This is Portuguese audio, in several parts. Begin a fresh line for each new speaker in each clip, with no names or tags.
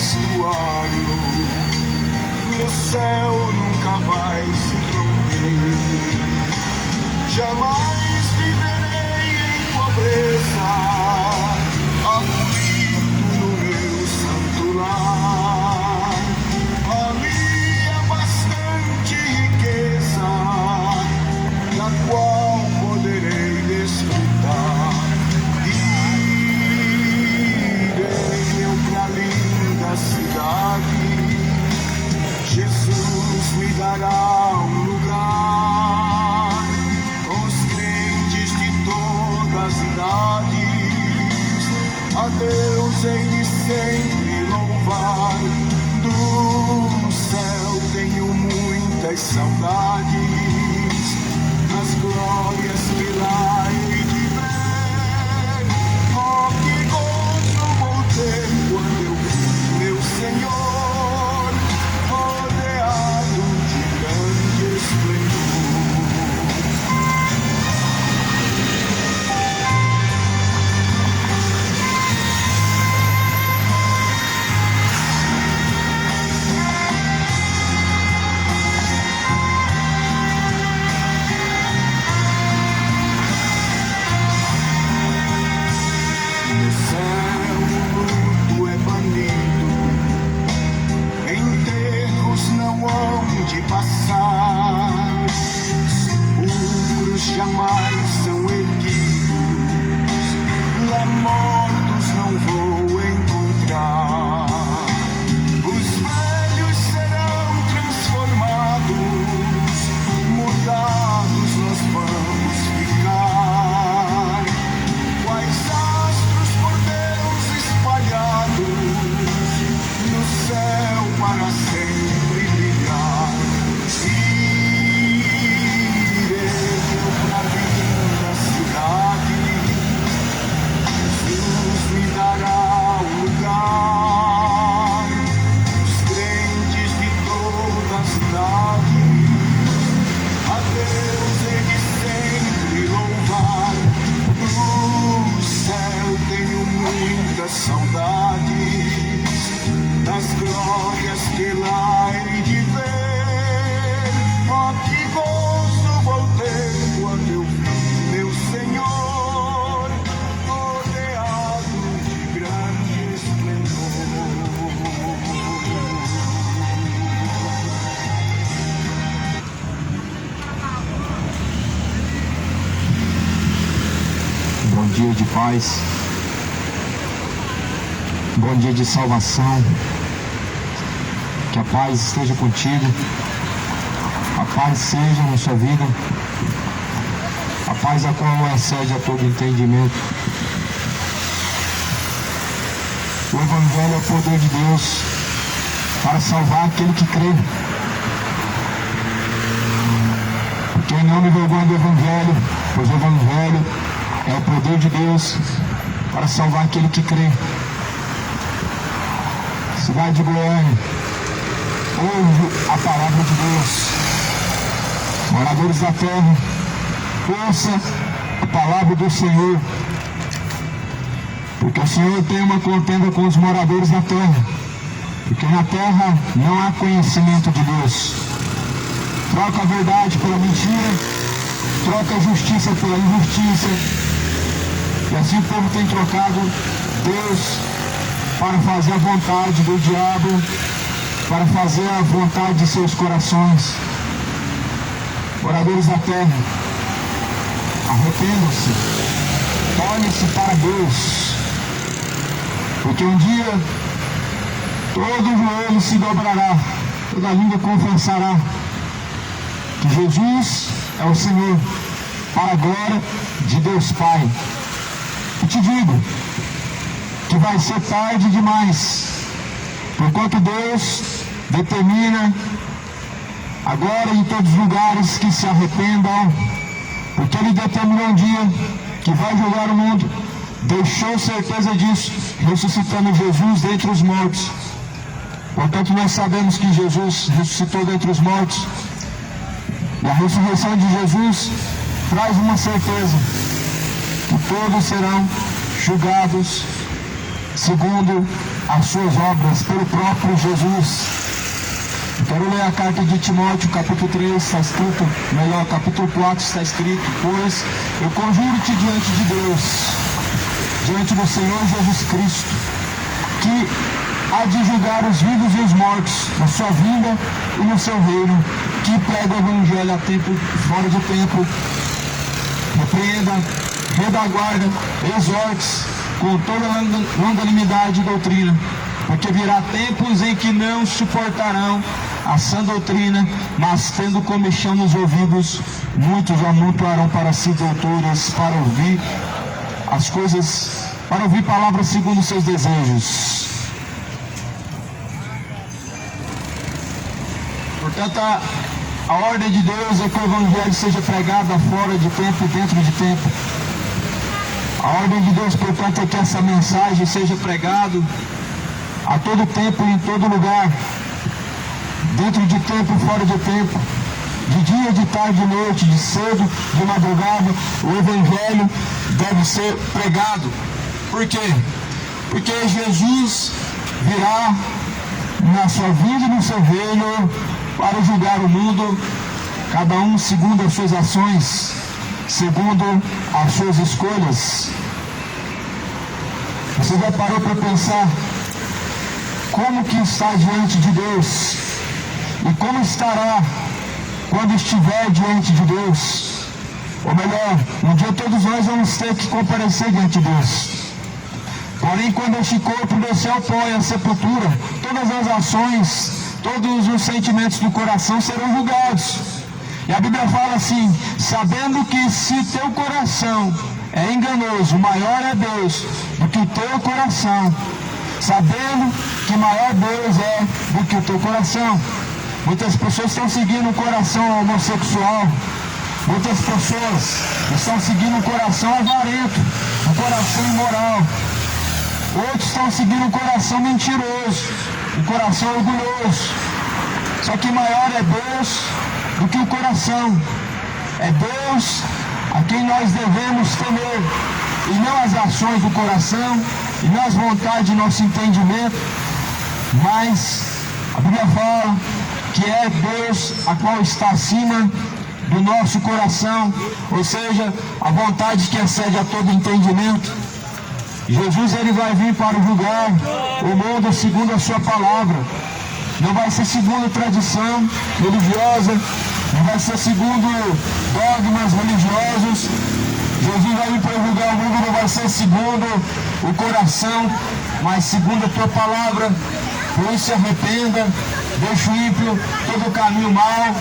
vestuário, no céu nunca vai se romper. Jamais viverei em pobreza, aflito no meu santo lar. Ali há bastante riqueza, na qual poderei desfrutar. Irei eu pra linda cidade, Jesus me dará um lugar com os crentes de todas as idades. A Deus hei de sempre louvar. Do céu tenho muitas saudades, as glórias que lá hei de ver. Oh, que gozo vou ter quando eu vi meu Senhor rodeado de grande esplendor. No céu o luto é banido, enterros não hão de passar, sepulcros jamais são erguidos, lá mortos não vou encontrar. Os velhos serão transformados, mudados nós vamos ficar. Quais astros por Deus espalhados no céu para sempre brilhar. Irei eu pra linda cidade, Jesus me dará um lugar. Os crentes de todas as idades, a Deus hei de sempre louvar. No céu tenho muitas saudades, das glórias que lá hei de ver. Oh, que gozo vou ter quando eu vi meu Senhor rodeado de grande esplendor.
Bom dia de paz, bom dia de salvação, que a paz esteja contigo, a paz seja na sua vida, a paz a qual excede a todo entendimento. O Evangelho é o poder de Deus para salvar aquele que crê. Quem não me vergonha do Evangelho, pois o Evangelho é o poder de Deus para salvar aquele que crê. Cidade de Goiânia, ouve a palavra de Deus. Moradores da terra, ouça a palavra do Senhor, porque o Senhor tem uma contenda com os moradores da terra, porque na terra não há conhecimento de Deus. Troca a verdade pela mentira, troca a justiça pela injustiça, e assim o povo tem trocado Deus para fazer a vontade do diabo, para fazer a vontade de seus corações. Moradores da terra, arrependam-se, tornem-se para Deus, porque um dia todo joelho se dobrará, toda língua confessará que Jesus é o Senhor, para a glória de Deus Pai. E te digo que vai ser tarde demais, porquanto Deus determina agora em todos os lugares que se arrependam, porque Ele determinou um dia que vai julgar o mundo, deixou certeza disso, ressuscitando Jesus dentre os mortos. Portanto, nós sabemos que Jesus ressuscitou dentre os mortos, e a ressurreição de Jesus traz uma certeza, que todos serão julgados segundo as suas obras pelo próprio Jesus. Eu quero ler a carta de Timóteo, capítulo 3, está escrito, melhor, capítulo 4 está escrito: pois eu conjuro-te diante de Deus, diante do Senhor Jesus Cristo, que há de julgar os vivos e os mortos na sua vinda e no seu reino, que prega o evangelho a tempo, fora de tempo, repreenda, redaguarda, exorte com toda longanimidade e doutrina, porque virá tempos em que não suportarão a sã doutrina, mas tendo comichão nos ouvidos, muitos amontoarão para si doutores, para ouvir as coisas, para ouvir palavras segundo os seus desejos. Portanto, a ordem de Deus é que o evangelho seja pregado fora de tempo e dentro de tempo. A ordem de Deus, portanto, é que essa mensagem seja pregada a todo tempo e em todo lugar, dentro de tempo e fora de tempo, de dia, de tarde, de noite, de cedo, de madrugada. O evangelho deve ser pregado. Por quê? Porque Jesus virá na sua vida e no seu reino para julgar o mundo, cada um segundo as suas ações, segundo as suas escolhas. Você já parou para pensar como que está diante de Deus e como estará quando estiver diante de Deus? Ou melhor, um dia todos nós vamos ter que comparecer diante de Deus. Porém, quando este corpo descer ao pó e à sepultura, todas as ações, todos os sentimentos do coração serão julgados. E a Bíblia fala assim: sabendo que se teu coração é enganoso, maior é Deus do que o teu coração. Sabendo que maior Deus é do que o teu coração. Muitas pessoas estão seguindo um coração homossexual. Muitas pessoas estão seguindo um coração avarento, um coração imoral. Outros estão seguindo um coração mentiroso, um coração orgulhoso. Só que maior é Deus do que o coração. É Deus a quem nós devemos temer, e não as ações do coração, e não as vontades do nosso entendimento, mas a Bíblia fala que é Deus a qual está acima do nosso coração, ou seja, a vontade que excede a todo entendimento. Jesus, ele vai vir para julgar o mundo segundo a sua palavra. Não vai ser segundo tradição religiosa, não vai ser segundo dogmas religiosos. Jesus vai vir para julgar o mundo, não vai ser segundo o coração, mas segundo a tua palavra. Por isso se arrependa, deixa o ímpio todo o caminho mau,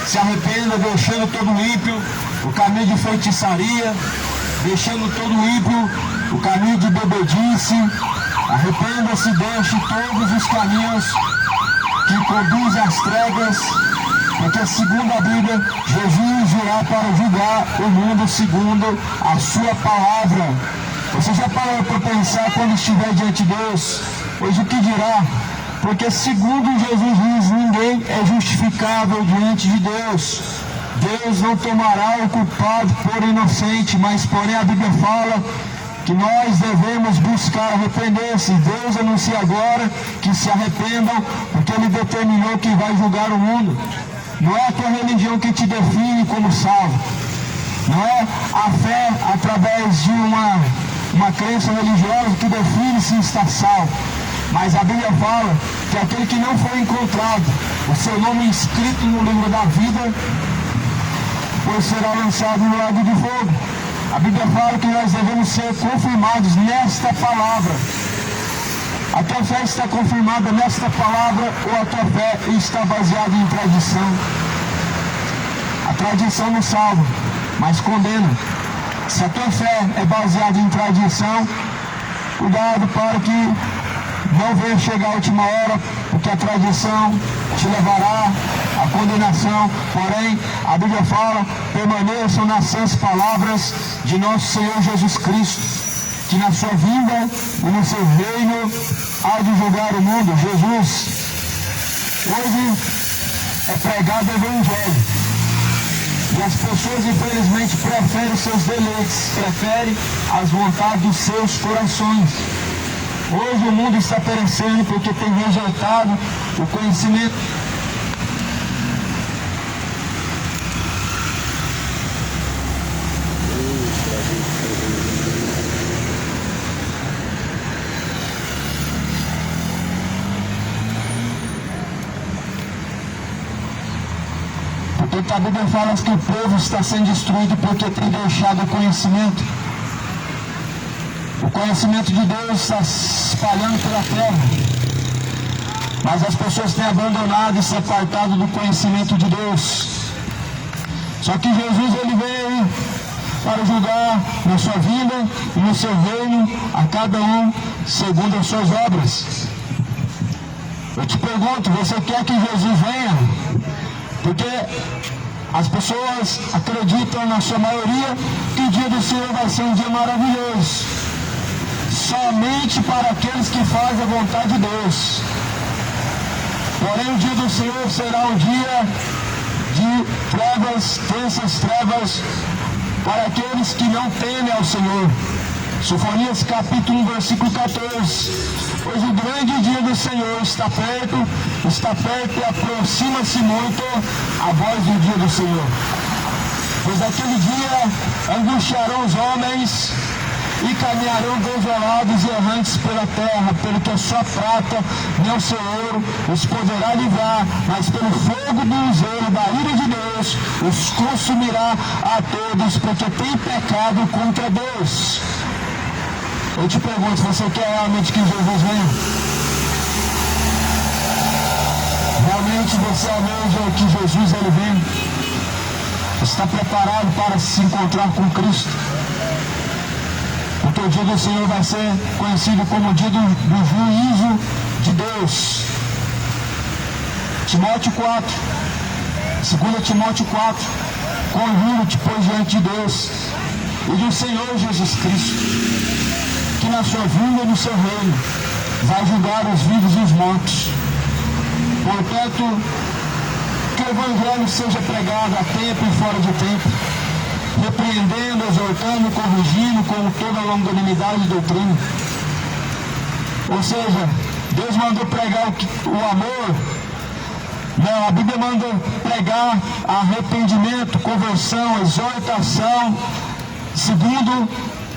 se arrependa deixando todo o ímpio o caminho de feitiçaria, deixando todo o ímpio o caminho de bebedice. Arrependa-se, deixe todos os caminhos que conduzem às trevas, porque segundo a Bíblia, Jesus virá para julgar o mundo segundo a sua palavra. Você já parou para pensar quando estiver diante de Deus? Pois o que dirá? Porque segundo Jesus diz, ninguém é justificável diante de Deus. Deus não tomará o culpado por inocente, mas porém a Bíblia fala que nós devemos buscar arrepender-se. Deus anuncia agora que se arrependam, porque Ele determinou que vai julgar o mundo. Não é a tua religião que te define como salvo. Não é a fé através de uma crença religiosa que define se está salvo. Mas a Bíblia fala que aquele que não foi encontrado o seu nome inscrito no livro da vida, pois será lançado no lago de fogo. A Bíblia fala que nós devemos ser confirmados nesta palavra. A tua fé está confirmada nesta palavra, ou a tua fé está baseada em tradição? A tradição não salva, mas condena. Se a tua fé é baseada em tradição, cuidado para que não venha chegar a última hora, porque a tradição te levará à condenação. Porém, a Bíblia fala: permaneçam nas sãs palavras de nosso Senhor Jesus Cristo, que na sua vinda e no seu reino há de julgar o mundo. Jesus, hoje é pregado o Evangelho, e as pessoas infelizmente preferem os seus deleites, preferem as vontades dos seus corações. Hoje o mundo está perecendo porque tem rejeitado o conhecimento. Porque a Bíblia fala que o povo está sendo destruído porque tem deixado o conhecimento. O conhecimento de Deus está se espalhando pela terra. Mas as pessoas têm abandonado e se apartado do conhecimento de Deus. Só que Jesus, ele veio para julgar na sua vida e no seu reino a cada um segundo as suas obras. Eu te pergunto, você quer que Jesus venha? Porque as pessoas acreditam, na sua maioria, que o dia do Senhor vai ser um dia maravilhoso. Somente para aqueles que fazem a vontade de Deus. Porém, o dia do Senhor será um dia de trevas, densas trevas, para aqueles que não temem ao Senhor. Sofonias capítulo 1, versículo 14. Pois o grande dia do Senhor está perto e aproxima-se muito a voz do dia do Senhor. Pois aquele dia angustiarão os homens e caminharão desolados e errantes pela terra, pelo que a sua prata nem o seu ouro os poderá livrar, mas pelo fogo do zelo da ira de Deus os consumirá a todos, porque tem pecado contra Deus. Eu te pergunto, você quer realmente que Jesus venha? Realmente você almeja que Jesus ele venha? Está preparado para se encontrar com Cristo? Porque o dia do Senhor vai ser conhecido como o dia do juízo de Deus. Timóteo 4, 2 Timóteo 4, conjuro-te, pois, diante de Deus e do Senhor Jesus Cristo, que na sua vinda e no seu reino vai julgar os vivos e os mortos. Portanto, que o Evangelho seja pregado a tempo e fora de tempo, repreendendo, exortando, corrigindo com toda a longanimidade e doutrina. Ou seja, Deus mandou pregar o amor. Não, a Bíblia manda pregar arrependimento, conversão, exortação, segundo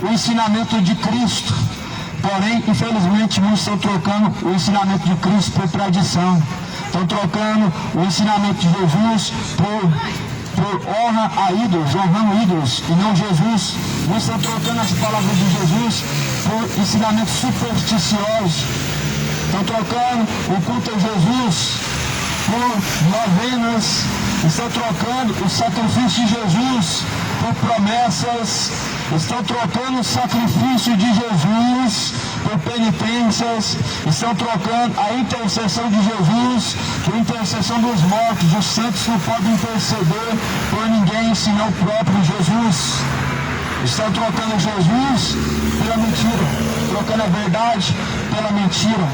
o ensinamento de Cristo. Porém, infelizmente, muitos estão trocando o ensinamento de Cristo por tradição. Estão trocando o ensinamento de Jesus por honra a ídolos, honrando ídolos, e não Jesus. Muitos estão trocando as palavras de Jesus por ensinamentos supersticiosos. Estão trocando o culto a Jesus por novenas. Estão trocando o sacrifício de Jesus por promessas. Estão trocando o sacrifício de Jesus por penitências. Estão trocando a intercessão de Jesus por intercessão dos mortos. Os santos não podem interceder por ninguém senão o próprio Jesus. Estão trocando Jesus pela mentira, trocando a verdade pela mentira.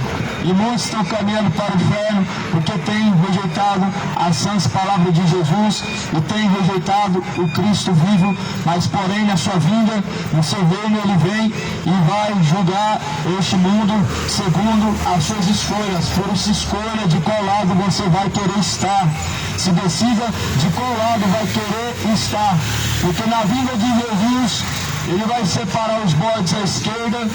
E muitos estão caminhando para o inferno porque têm rejeitado as santas palavras de Jesus e têm rejeitado o Cristo vivo. Mas porém na sua vinda, no seu reino, ele vem e vai julgar este mundo segundo as suas escolhas. Por isso, escolha de qual lado você vai querer estar. Se decida de qual lado vai querer estar. Porque na vinda de Jesus, ele vai separar os bodes à esquerda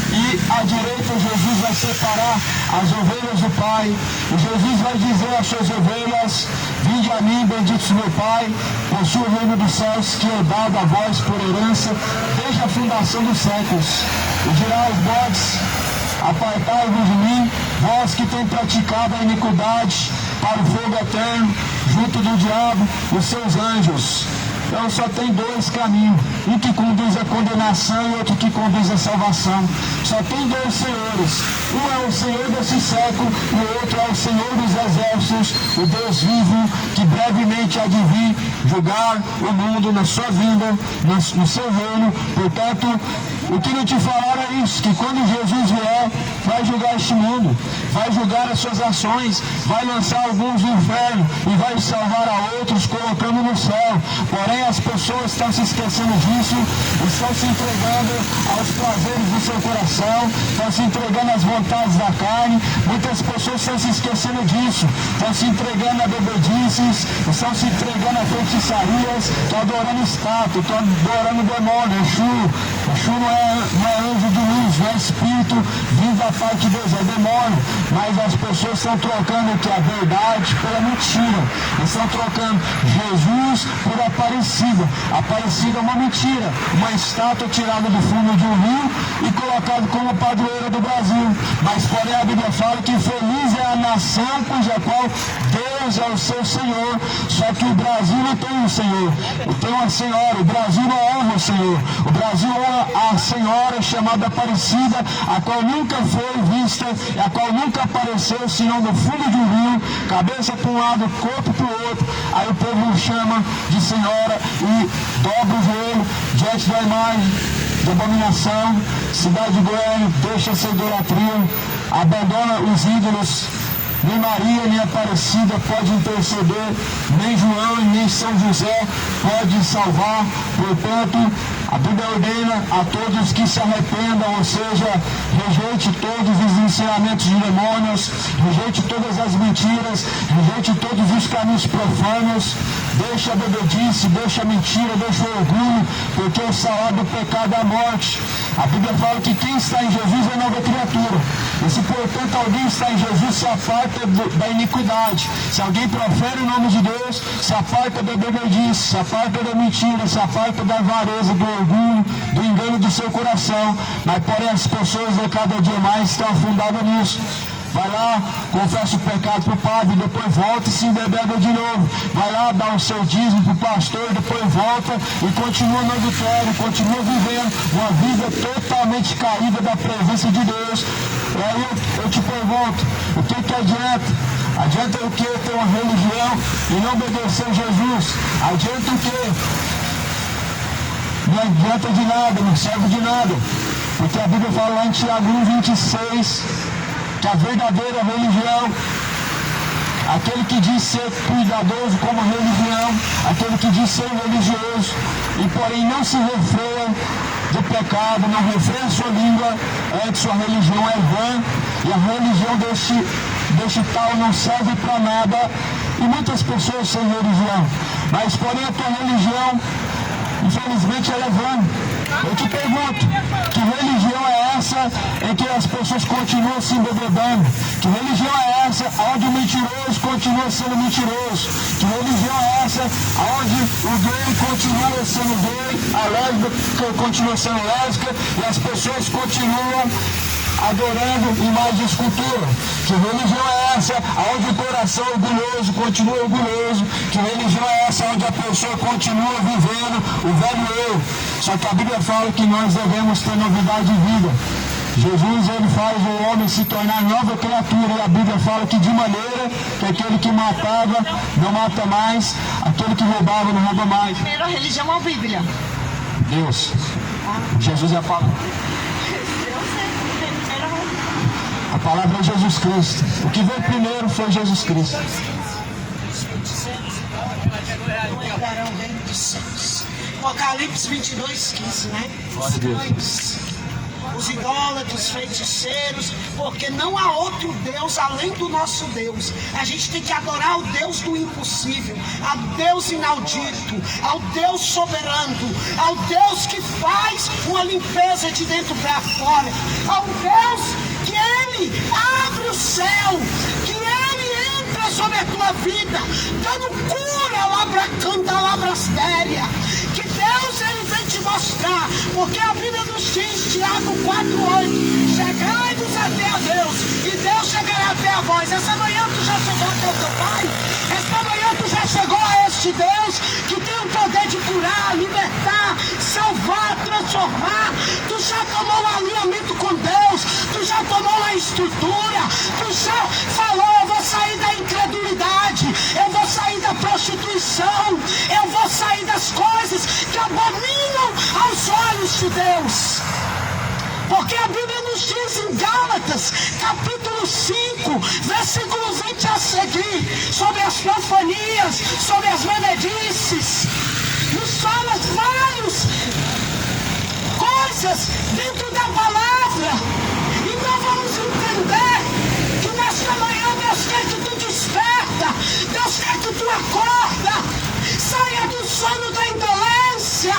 e à direita. Jesus vai separar as ovelhas do Pai. E Jesus vai dizer às suas ovelhas: vinde a mim, benditos meu Pai, possui o reino dos céus, que é dado a vós por herança desde a fundação dos séculos. E dirá aos bodes: apartai-vos de mim, vós que tem praticado a iniquidade, para o fogo eterno, junto do diabo e os seus anjos. Então só tem dois caminhos, um que conduz à condenação e outro que conduz à salvação. Só tem dois senhores, Um é o Senhor desse século e o outro é o Senhor dos exércitos, o Deus vivo, que brevemente há de vir julgar o mundo na sua vinda, no seu reino. Portanto, o que não te falaram é isso, que quando Jesus vier, vai julgar este mundo, vai julgar as suas ações, vai lançar alguns no inferno e vai salvar a outros colocando no céu. Porém, as pessoas estão se esquecendo disso, estão se entregando aos prazeres do seu coração, estão se entregando às vontades da carne. Muitas pessoas estão se esquecendo disso, estão se entregando a bebedices, estão se entregando a feitiçarias, estão adorando estátua, estão adorando demônio. Exu não é anjo de luz, não é espírito vindo da parte de Deus, é demônio. Mas as pessoas estão trocando o que? A verdade pela mentira. Estão trocando Jesus por Aparecida. Aparecida é uma mentira, uma estátua tirada do fundo de um rio e colocada como padroeira do Brasil. Mas porém a Bíblia fala que feliz é a nação cuja qual Deus é o seu Senhor. Só que o Brasil não tem um Senhor, tem uma senhora. O Brasil não honra o Senhor. O Brasil honra a senhora chamada Aparecida, a qual nunca foi vista, a qual nunca apareceu, senão no fundo de um rio, cabeça para um lado, corpo para o outro. Aí o povo chama de senhora e dobra o joelho diante da imagem de abominação. Cidade de Goiânia deixa essa idolatria, abandona os ídolos. Nem Maria, nem Aparecida pode interceder, nem João e nem São José pode salvar. Portanto, a Bíblia ordena a todos que se arrependam, ou seja, rejeite todos os ensinamentos de demônios, rejeite todas as mentiras, rejeite todos os caminhos profanos, deixa a bebedice, deixa a mentira, deixa o orgulho, porque o salário do pecado é a morte. A Bíblia fala que quem está em Jesus é nova criatura. E se, portanto, alguém está em Jesus, se aparta da iniquidade. Se alguém profere o nome de Deus, se aparta da bebedice, se aparta da mentira, se aparta da avareza, do orgulho, do engano do seu coração. Mas, porém, as pessoas de cada dia mais estão afundadas nisso. Vai lá, confessa o pecado para o padre, depois volta e se embebeda de novo. Vai lá, dá o seu dízimo para o pastor, depois volta e continua no adultério, continua vivendo uma vida totalmente caída da presença de Deus. E aí eu te pergunto, o que adianta? Adianta o que ter uma religião e não obedecer a Jesus? Adianta o quê? Não adianta de nada, não serve de nada. Porque a Bíblia fala lá em Tiago 1:26, que a verdadeira religião, aquele que diz ser cuidadoso como religião, aquele que diz ser religioso, e porém não se refreia do pecado, não refreia sua língua, antes sua religião é vã, e a religião deste tal não serve para nada. E muitas pessoas têm religião, mas porém a tua religião, infelizmente, ela é vã. Eu te pergunto, que religião é essa em que as pessoas continuam se embebedando? Que religião é essa onde o mentiroso continua sendo mentiroso? Que religião é essa onde o gay continua sendo gay, a lésbica continua sendo lésbica e as pessoas continuam adorando imagem de escultura? Que religião é essa onde o coração orgulhoso continua orgulhoso? Que religião é essa onde a pessoa continua vivendo o velho eu? Só que a Bíblia fala que nós devemos ter novidade de vida. Jesus, ele faz o homem se tornar nova criatura, e a Bíblia fala que de maneira que aquele que matava não mata mais, aquele que roubava não rouba mais.
Primeiro a religião é a Bíblia.
Deus. Jesus é a palavra. A palavra é Jesus Cristo. O que veio primeiro foi Jesus Cristo.
Apocalipse 22:15, né?
Glória a Deus.
Os idólatras, feiticeiros, porque não há outro Deus além do nosso Deus. A gente tem que adorar o Deus do impossível, ao Deus inaudito, ao Deus soberano, ao Deus que faz uma limpeza de dentro para fora, ao Deus que Ele abre o céu, que Ele entra sobre a tua vida, dando cura, labracanta, labrastéria. Que Deus, Ele vem te mostrar, porque a Bíblia nos diz, Tiago 4:8, chegai-vos até a Deus, e Deus chegará até a vós. Essa manhã tu já chegou até o teu Pai? Esta manhã tu já chegou a este Deus que tem o poder de curar, libertar, salvar, transformar, Tu já tomou um alinhamento com Deus. Tu já tomou uma estrutura. Tu já falou: eu vou sair da incredulidade. Eu vou sair da prostituição. Eu vou sair das coisas que abominam aos olhos de Deus. Porque a Bíblia nos diz em Gálatas, capítulo 5, versículo 20 a seguir, sobre as profanias, sobre as benedices, nos fala várias coisas dentro da palavra. Então vamos entender que nesta manhã Deus quer que tu desperta, Deus quer que tu acorda, saia do sono da indolência.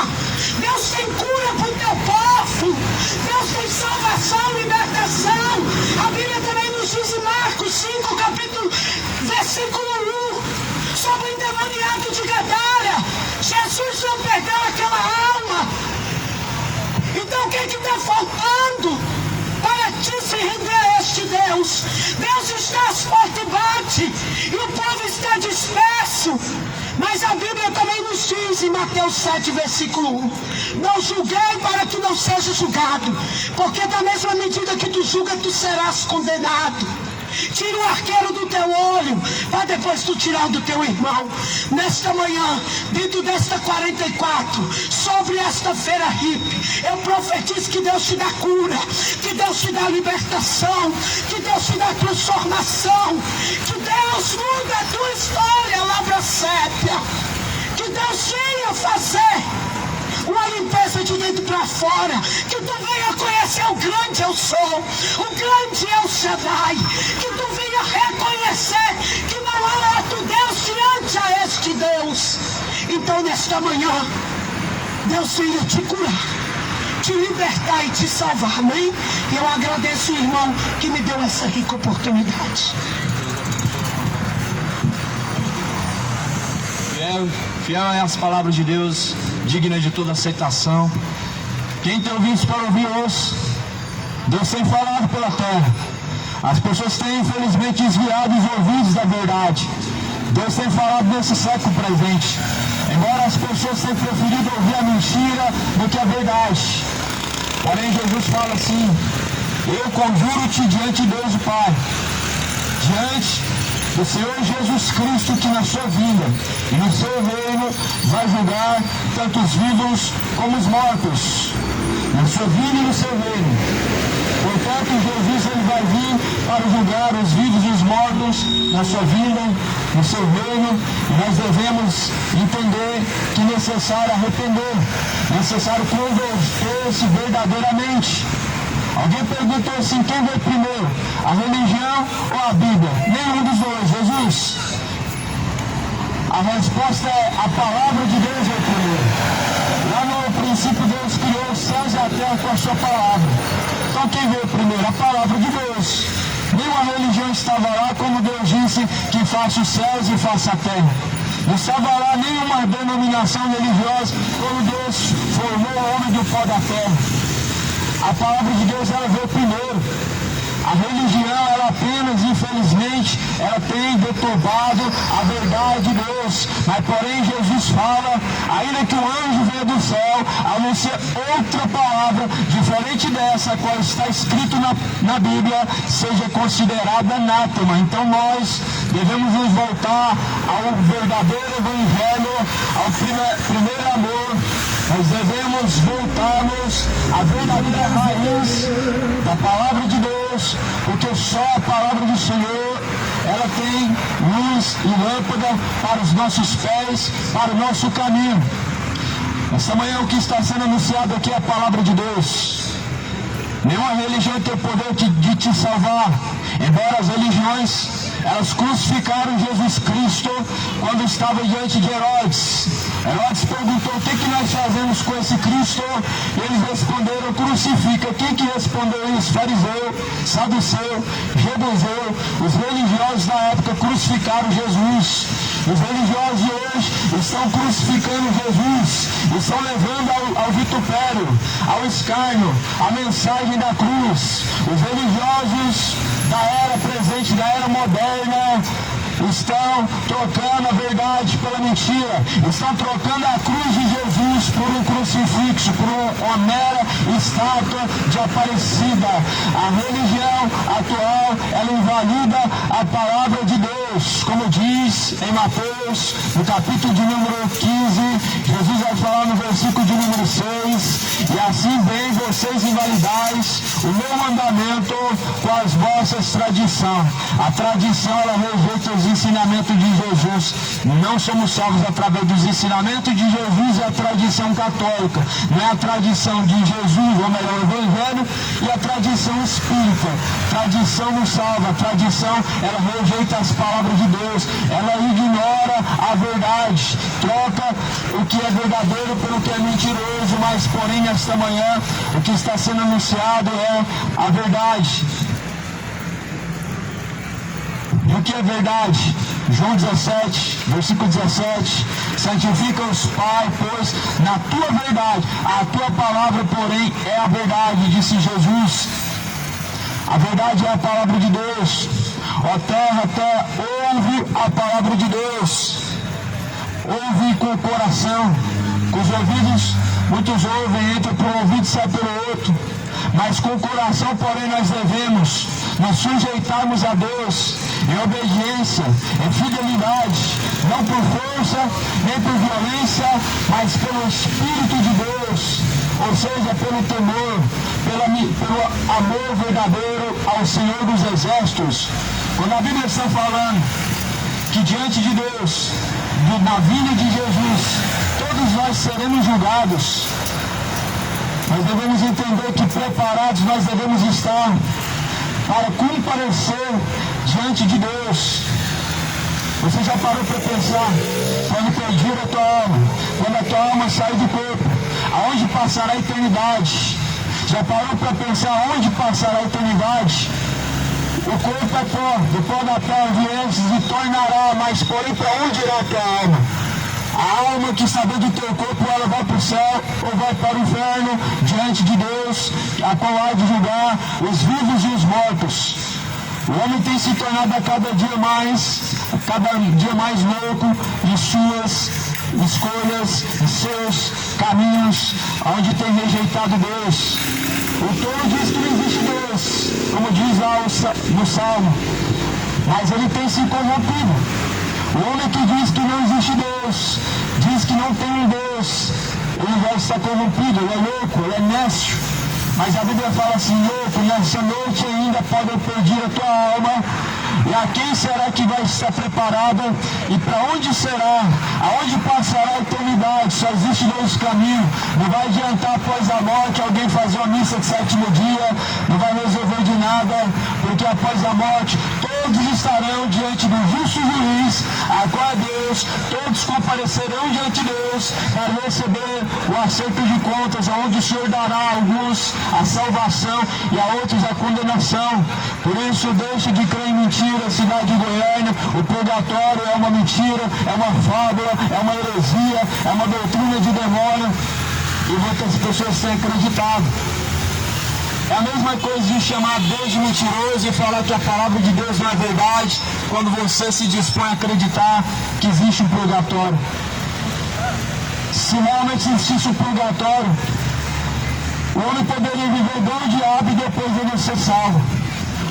Deus tem cura para o teu povo. Deus tem salvação, libertação. A Bíblia também nos diz em Marcos 5, capítulo, versículo 1, sobre o endemoniado de Gadara. Jesus não perdeu aquela alma. Então o que está faltando para ti se render a este Deus? Deus está às portas e bate, e o povo está disperso. Mas a Bíblia também nos diz em Mateus 7, versículo 1: não julguei para que não seja julgado, porque da mesma medida que tu julga, tu serás condenado. Tira o arqueiro do teu olho, para depois tu tirar do teu irmão. Nesta manhã, dentro desta 44, sobre esta feira hippie, eu profetizo que Deus te dá cura, que Deus te dá libertação, que Deus te dá transformação, que Deus muda a tua história, lavra sépia, que Deus venha fazer uma limpeza de dentro para fora, que tu venha conhecer o grande eu sou, o grande El Shaddai, que tu venha reconhecer que não há outro Deus diante a este Deus. Então nesta manhã, Deus venha te curar, te libertar e te salvar, amém? E eu agradeço o irmão que me deu essa rica oportunidade.
Fiel é as palavras de Deus, digna de toda aceitação. Quem tem ouvidos para ouvir, ouça. Deus tem falado pela terra. As pessoas têm infelizmente desviado os ouvidos da verdade. Deus tem falado nesse século presente. Embora as pessoas tenham preferido ouvir a mentira do que a verdade. Porém Jesus fala assim: eu conjuro-te diante de Deus o Pai, diante do Senhor Jesus Cristo, que na sua vinda e no seu reino vai julgar tanto os vivos como os mortos. Na sua vinda e no seu reino. Portanto, Jesus ele vai vir para julgar os vivos e os mortos na sua vinda, no seu reino. E nós devemos entender que é necessário arrepender, necessário converter-se verdadeiramente. Alguém perguntou assim: quem veio primeiro, a religião ou a Bíblia? Nenhum dos dois. Jesus, a resposta é: a palavra de Deus veio primeiro. Lá no princípio Deus criou os céus e a terra com a sua palavra. Então quem veio primeiro? A palavra de Deus. Nenhuma religião estava lá, como Deus disse que faça os céus e faça a terra. Não estava lá nenhuma denominação religiosa, como Deus formou o homem do pó da terra. A palavra de Deus, ela veio primeiro. A religião, ela apenas, infelizmente, ela tem deturbado a verdade de Deus. Mas porém Jesus fala, ainda que o anjo venha do céu, anuncia outra palavra, diferente dessa, qual está escrito na Bíblia, seja considerada anátema. Então nós devemos nos voltar ao verdadeiro evangelho, ao primeiro amor. Nós devemos voltarmos à verdadeira raiz da palavra de Deus, porque só a palavra do Senhor, ela tem luz e lâmpada para os nossos pés, para o nosso caminho. Esta manhã o que está sendo anunciado aqui é a palavra de Deus. Nenhuma religião tem o poder de te salvar, embora as religiões, elas crucificaram Jesus Cristo quando estava diante de Herodes. Herodes perguntou: o que nós fazemos com esse Cristo? E eles responderam: crucifica. Quem que respondeu isso? Fariseu, saduceu, jebuseu. Os religiosos da época crucificaram Jesus. Os religiosos de hoje estão crucificando Jesus, estão levando ao vitupério, ao escárnio, a mensagem da cruz. Os religiosos da era presente, da era moderna, estão trocando a verdade pela mentira, estão trocando a cruz de Jesus por um crucifixo, por uma mera estátua de Aparecida. A religião atual, ela invalida a palavra de Deus, como diz em Mateus, no capítulo de número 15, Jesus vai falar no versículo de número 6, e assim bem vocês invalidais o meu mandamento com as vossas tradições. A tradição, ela rejeita os ensinamentos de Jesus. Não somos salvos através dos ensinamentos de Jesus, é a tradição católica, não é a tradição de Jesus, ou melhor, o Evangelho, e a tradição espírita. Tradição não salva, a tradição, ela rejeita as palavras de Deus, ela ignora a verdade, troca o que é verdadeiro pelo que é mentiroso, mas porém nesta manhã o que está sendo anunciado é a verdade. E o que é verdade? João 17, versículo 17, santifica-os, Pai, pois na tua verdade, a tua palavra, porém, é a verdade, disse Jesus. A verdade é a palavra de Deus. Ó terra, terra, ouve a palavra de Deus. Ouve com o coração, com os ouvidos, muitos ouvem, entra por um ouvido e sai pelo outro. Mas com o coração, porém, nós devemos nos sujeitarmos a Deus em obediência, em fidelidade, não por força, nem por violência, mas pelo Espírito de Deus, ou seja, pelo temor, pelo amor verdadeiro ao Senhor dos Exércitos. Quando a Bíblia está falando que diante de Deus, na vinda de Jesus, todos nós seremos julgados, nós devemos entender que preparados nós devemos estar para comparecer diante de Deus. Você já parou para pensar, quando perdir a tua alma, quando a tua alma sair do corpo, aonde passará a eternidade? Já parou para pensar aonde passará a eternidade? O corpo é pó, do pó da terra vieste e tornará, mas porém para onde irá a tua alma? A alma que está dentro do teu corpo, ela vai para o céu ou vai para o inferno diante de Deus, a qual há de julgar os vivos e os mortos. O homem tem se tornado a cada dia mais louco em suas escolhas, em seus caminhos, onde tem rejeitado Deus. O tolo diz que não existe Deus, como diz lá no Salmo, mas ele tem se corrompido. O homem que diz que não existe Deus, diz que não tem um Deus, ele vai estar corrompido, ele é louco, ele é nécio. Mas a Bíblia fala assim, louco, nessa noite ainda pode perder a tua alma. E a quem será que vai estar preparada? E para onde será? Aonde passará a eternidade? Só existe dois caminhos. Não vai adiantar após a morte alguém fazer uma missa de sétimo dia, não vai resolver de nada, porque após a morte todos estarão diante do justo juiz, a qual é Deus, todos comparecerão diante de Deus para receber o acerto de contas, onde o Senhor dará a alguns a salvação e a outros a condenação. Por isso deixe de crer em mentira, cidade de Goiânia. O purgatório é uma mentira, é uma fábula, é uma heresia, é uma doutrina de demônio, e muitas pessoas têm acreditado. É a mesma coisa de chamar Deus de mentiroso e falar que a palavra de Deus não é verdade, quando você se dispõe a acreditar que existe um purgatório. Se realmente existisse um purgatório, o homem poderia viver igual o diabo e depois ele ser salvo.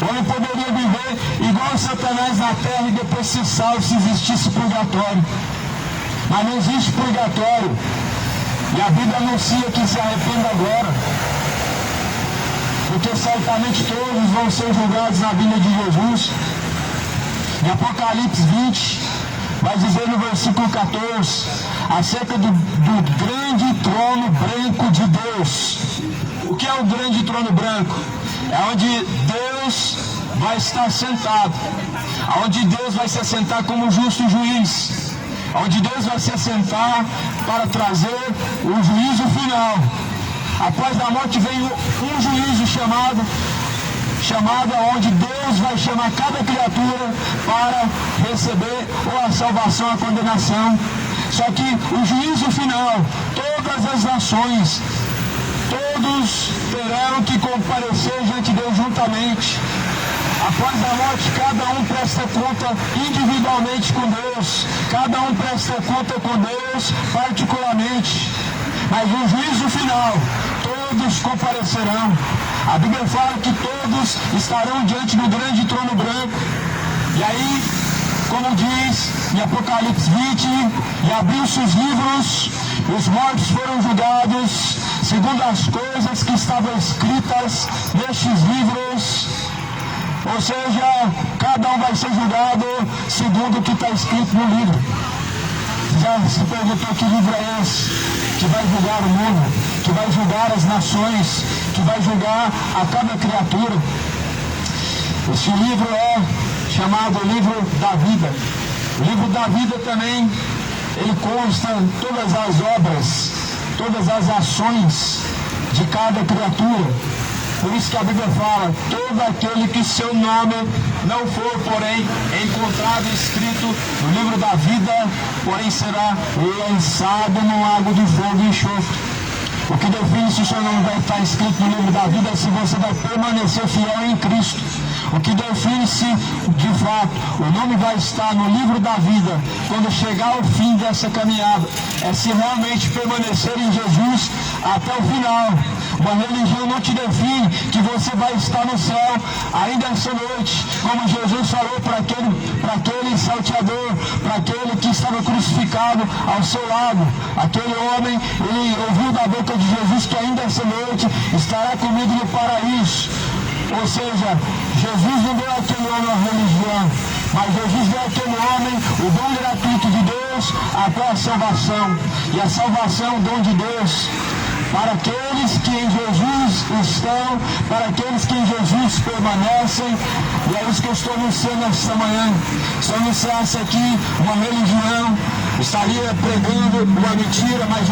O homem poderia viver igual o Satanás na terra e depois ser salvo se existisse purgatório. Mas não existe purgatório. E a Bíblia anuncia que se arrependa agora. Porque certamente todos vão ser julgados na vinda de Jesus. Em Apocalipse 20, vai dizer no versículo 14, acerca do grande trono branco de Deus. O que é o grande trono branco? É onde Deus vai estar sentado, onde Deus vai se assentar como justo juiz, onde Deus vai se assentar para trazer o juízo final. Após a morte vem um juízo chamado onde Deus vai chamar cada criatura para receber ou a salvação ou a condenação. Só que o juízo final, todas as nações, todos terão que comparecer diante de Deus juntamente. Após a morte, cada um presta conta individualmente com Deus. Cada um presta conta com Deus particularmente. Mas no juízo final, todos comparecerão. A Bíblia fala que todos estarão diante do grande trono branco. E aí, como diz em Apocalipse 20, e abriu-se os livros, os mortos foram julgados, segundo as coisas que estavam escritas nestes livros. Ou seja, cada um vai ser julgado segundo o que está escrito no livro. Já se perguntou que livro é esse? Que vai julgar o mundo, que vai julgar as nações, que vai julgar a cada criatura. Esse livro é chamado Livro da Vida. O livro da vida também, ele consta todas as obras, todas as ações de cada criatura. Por isso que a Bíblia fala, todo aquele que seu nome não for, porém, encontrado escrito no livro da vida, porém será lançado no lago de fogo e enxofre. O que define se o seu nome vai estar escrito no livro da vida é se você vai permanecer fiel em Cristo. O que define se, de fato, o nome vai estar no livro da vida quando chegar ao fim dessa caminhada, é se realmente permanecer em Jesus até o final. Uma religião não te define que você vai estar no céu ainda essa noite, como Jesus falou para aquele salteador, para aquele que estava crucificado ao seu lado. Aquele homem, ele ouviu da boca de Jesus que ainda essa noite estará comigo no paraíso. Ou seja, Jesus não deu àquele homem a religião, mas Jesus deu àquele homem o dom gratuito de Deus até a salvação. E a salvação é o dom de Deus para aqueles que em Jesus estão, para aqueles que em Jesus permanecem. E é isso que eu estou anunciando esta manhã. Se eu anunciasse aqui uma religião, estaria pregando uma mentira, mas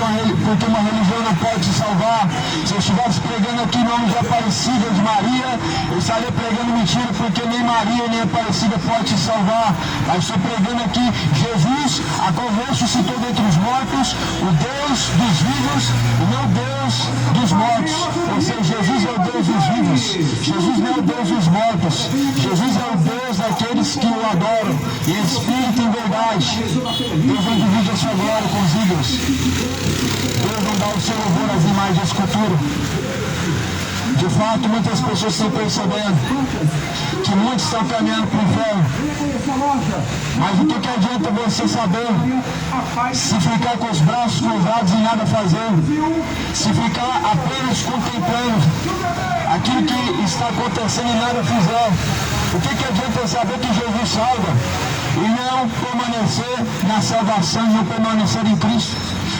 porque uma religião não pode te salvar. Se eu estivesse pregando aqui em nome de Aparecida de Maria, eu estaria pregando mentira, porque nem Maria nem Aparecida pode te salvar. Mas estou pregando aqui Jesus, a qual ressuscitou dentre os mortos, o Deus dos vivos e não Deus dos mortos. Ou seja, Jesus é o Deus dos vivos. Jesus não é o Deus dos mortos. Jesus é o Deus daqueles que o adoram, em espírito e em verdade. Deus não divide a sua glória com os ídolos. Deus não dá o seu louvor às imagens de escultura. De fato, muitas pessoas estão percebendo que muitos estão caminhando para o inferno. Mas o que adianta você saber se ficar com os braços cruzados e nada fazendo? Se ficar apenas contemplando aquilo que está acontecendo e nada fizer? O que adianta saber que Jesus salva e não permanecer na salvação, não permanecer em Cristo?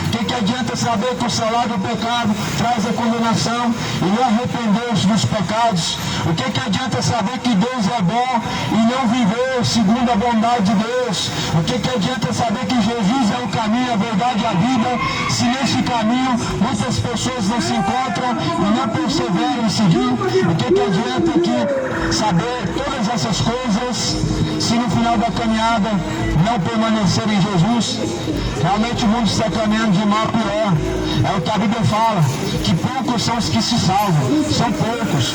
O que adianta saber que o salário do pecado traz a condenação e não arrepender-se dos pecados? O que adianta saber que Deus é bom e não viver segundo a bondade de Deus? O que adianta saber que Jesus é o caminho, a verdade e a vida, se nesse caminho muitas pessoas não se encontram e não perseveram em seguir? O que adianta aqui saber todas essas coisas se no final da caminhada não permanecer em Jesus? Realmente o mundo está caminhando de mal a pior. É o que a Bíblia fala, que poucos são os que se salvam. São poucos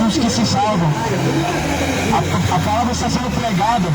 os que se salvam. A palavra está sendo pregada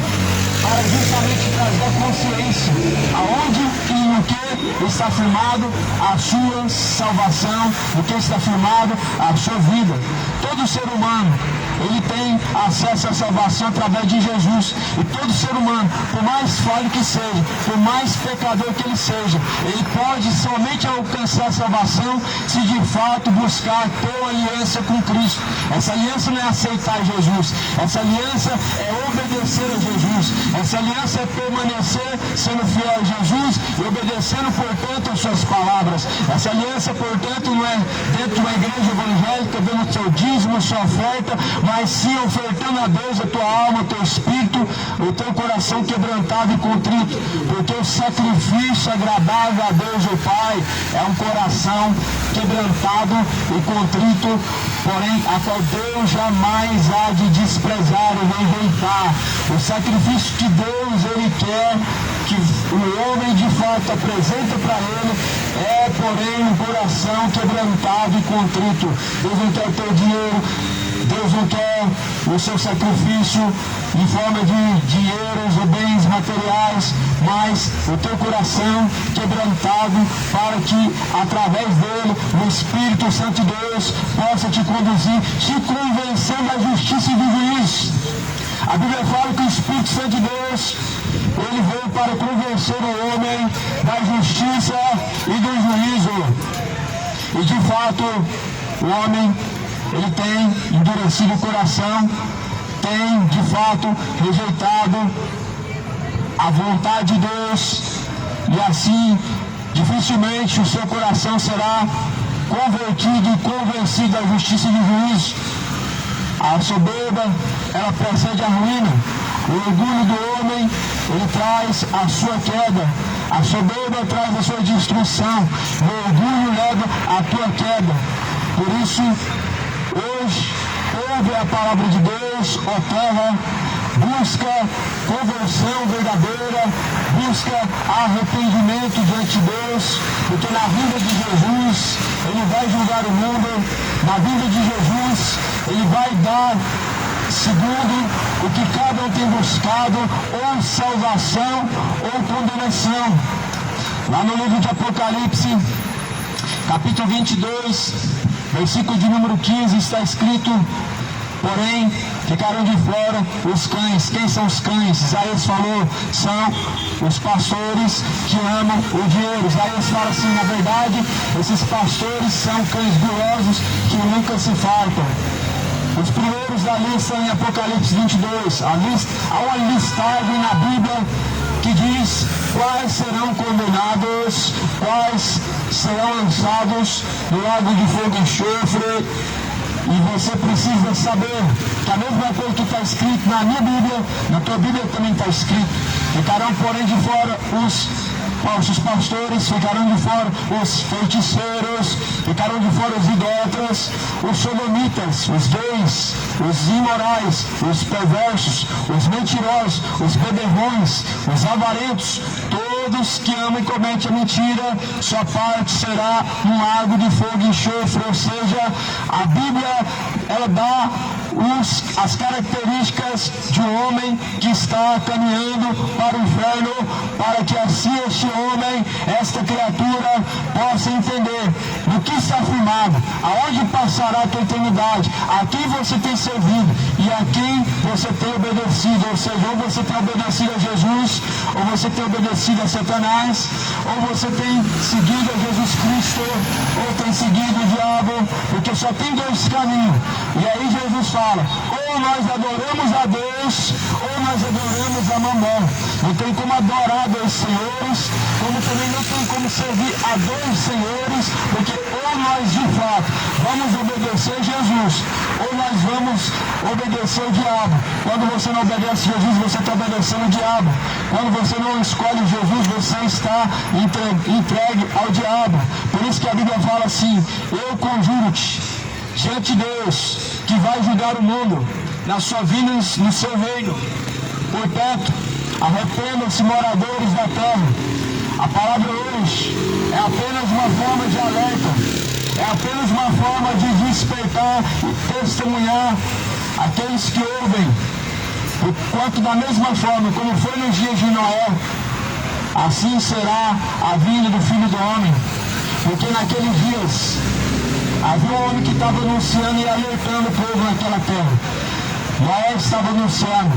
para justamente trazer consciência aonde e no que está firmado a sua salvação, no que está firmado a sua vida. Todo ser humano, ele tem acesso à salvação através de Jesus. E todo ser humano, por mais falho que seja, por mais pecador que ele seja, ele pode somente alcançar a salvação se de fato buscar ter uma aliança com Cristo. Essa aliança não é aceitar Jesus, essa aliança é obedecer a Jesus, essa aliança é permanecer sendo fiel a Jesus e obedecendo, portanto, as suas palavras. Essa aliança, portanto, não é dentro de uma igreja evangélica, dando seu dízimo, sua oferta, mas sim ofertando a Deus a tua alma, o teu espírito, o teu coração quebrantado e contrito, porque o sacrifício agradável a Deus o Pai é um coração quebrantado e contrito, porém a qual Deus jamais há de desprezar e rejeitar. O sacrifício que Deus ele quer que o homem de fato apresenta para ele porém um coração quebrantado e contrito. Deus não quer o teu dinheiro, Deus não quer o seu sacrifício em forma de dinheiros ou bens materiais, mas o teu coração quebrantado, para que através dele o Espírito Santo de Deus possa te conduzir, te convencendo da justiça e do juízo. A Bíblia fala que o Espírito Santo de Deus, ele veio para convencer o homem da justiça e do juízo. E de fato, o homem, ele tem endurecido o coração, tem de fato rejeitado a vontade de Deus, e assim dificilmente o seu coração será convertido e convencido da justiça e do juízo. A soberba, ela precede a ruína. O orgulho do homem, ele traz a sua queda. A soberba traz a sua destruição. O orgulho leva a tua queda. Por isso, hoje, ouve a palavra de Deus, ó terra, busca conversão verdadeira, busca arrependimento diante de Deus, porque na vinda de Jesus, ele vai julgar o mundo, na vinda de Jesus, ele vai dar, segundo o que cada um tem buscado, ou salvação ou condenação. Lá no livro de Apocalipse, capítulo 22, versículo de número 15, está escrito: porém, ficaram de fora os cães. Quem são os cães? Isaías falou, são os pastores que amam o dinheiro. Isaías fala assim, na verdade, esses pastores são cães gulosos que nunca se fartam. Os primeiros da lista em Apocalipse 22, há uma listagem na Bíblia que diz quais serão condenados, quais serão lançados no lago de fogo e enxofre. E você precisa saber que a mesma coisa que está escrito na minha Bíblia, na tua Bíblia também está escrito. Ficarão, porém, de fora os falsos pastores, ficarão de fora os feiticeiros, ficarão de fora os idólatras, os sodomitas, os gays, os imorais, os perversos, os mentirosos, os beberrões, os avarentos, todos que amam e cometem a mentira, sua parte será um lago de fogo e enxofre. Ou seja, a Bíblia, ela dá as características de um homem que está caminhando para o inferno, para que assim este homem, esta criatura, possa entender do que está afirmado, aonde passará a tua eternidade, a quem você tem servido e a quem você tem obedecido. Ou seja, ou você tem obedecido a Jesus, ou você tem obedecido a Satanás, ou você tem seguido a Jesus Cristo, ou tem seguido o diabo, porque só tem dois caminhos. E aí Jesus fala, ou nós adoramos a Deus, ou nós adoramos a Mamon. Não tem como adorar dois senhores, como também não tem como servir a dois senhores, porque ou nós de fato vamos obedecer Jesus, ou nós vamos obedecer o diabo. Quando você não obedece Jesus, você está obedecendo o diabo. Quando você não escolhe Jesus, você está entregue ao diabo. Por isso que a Bíblia fala assim, eu conjuro-te diante de Deus, que vai julgar o mundo, na sua vinda no seu reino. Portanto, arrependam-se, moradores da terra. A palavra hoje é apenas uma forma de alerta, é apenas uma forma de despertar e testemunhar aqueles que ouvem, porquanto da mesma forma como foi nos dias de Noé, assim será a vinda do Filho do Homem. Porque naqueles dias havia um homem que estava anunciando e alertando o povo naquela terra. Noé estava anunciando.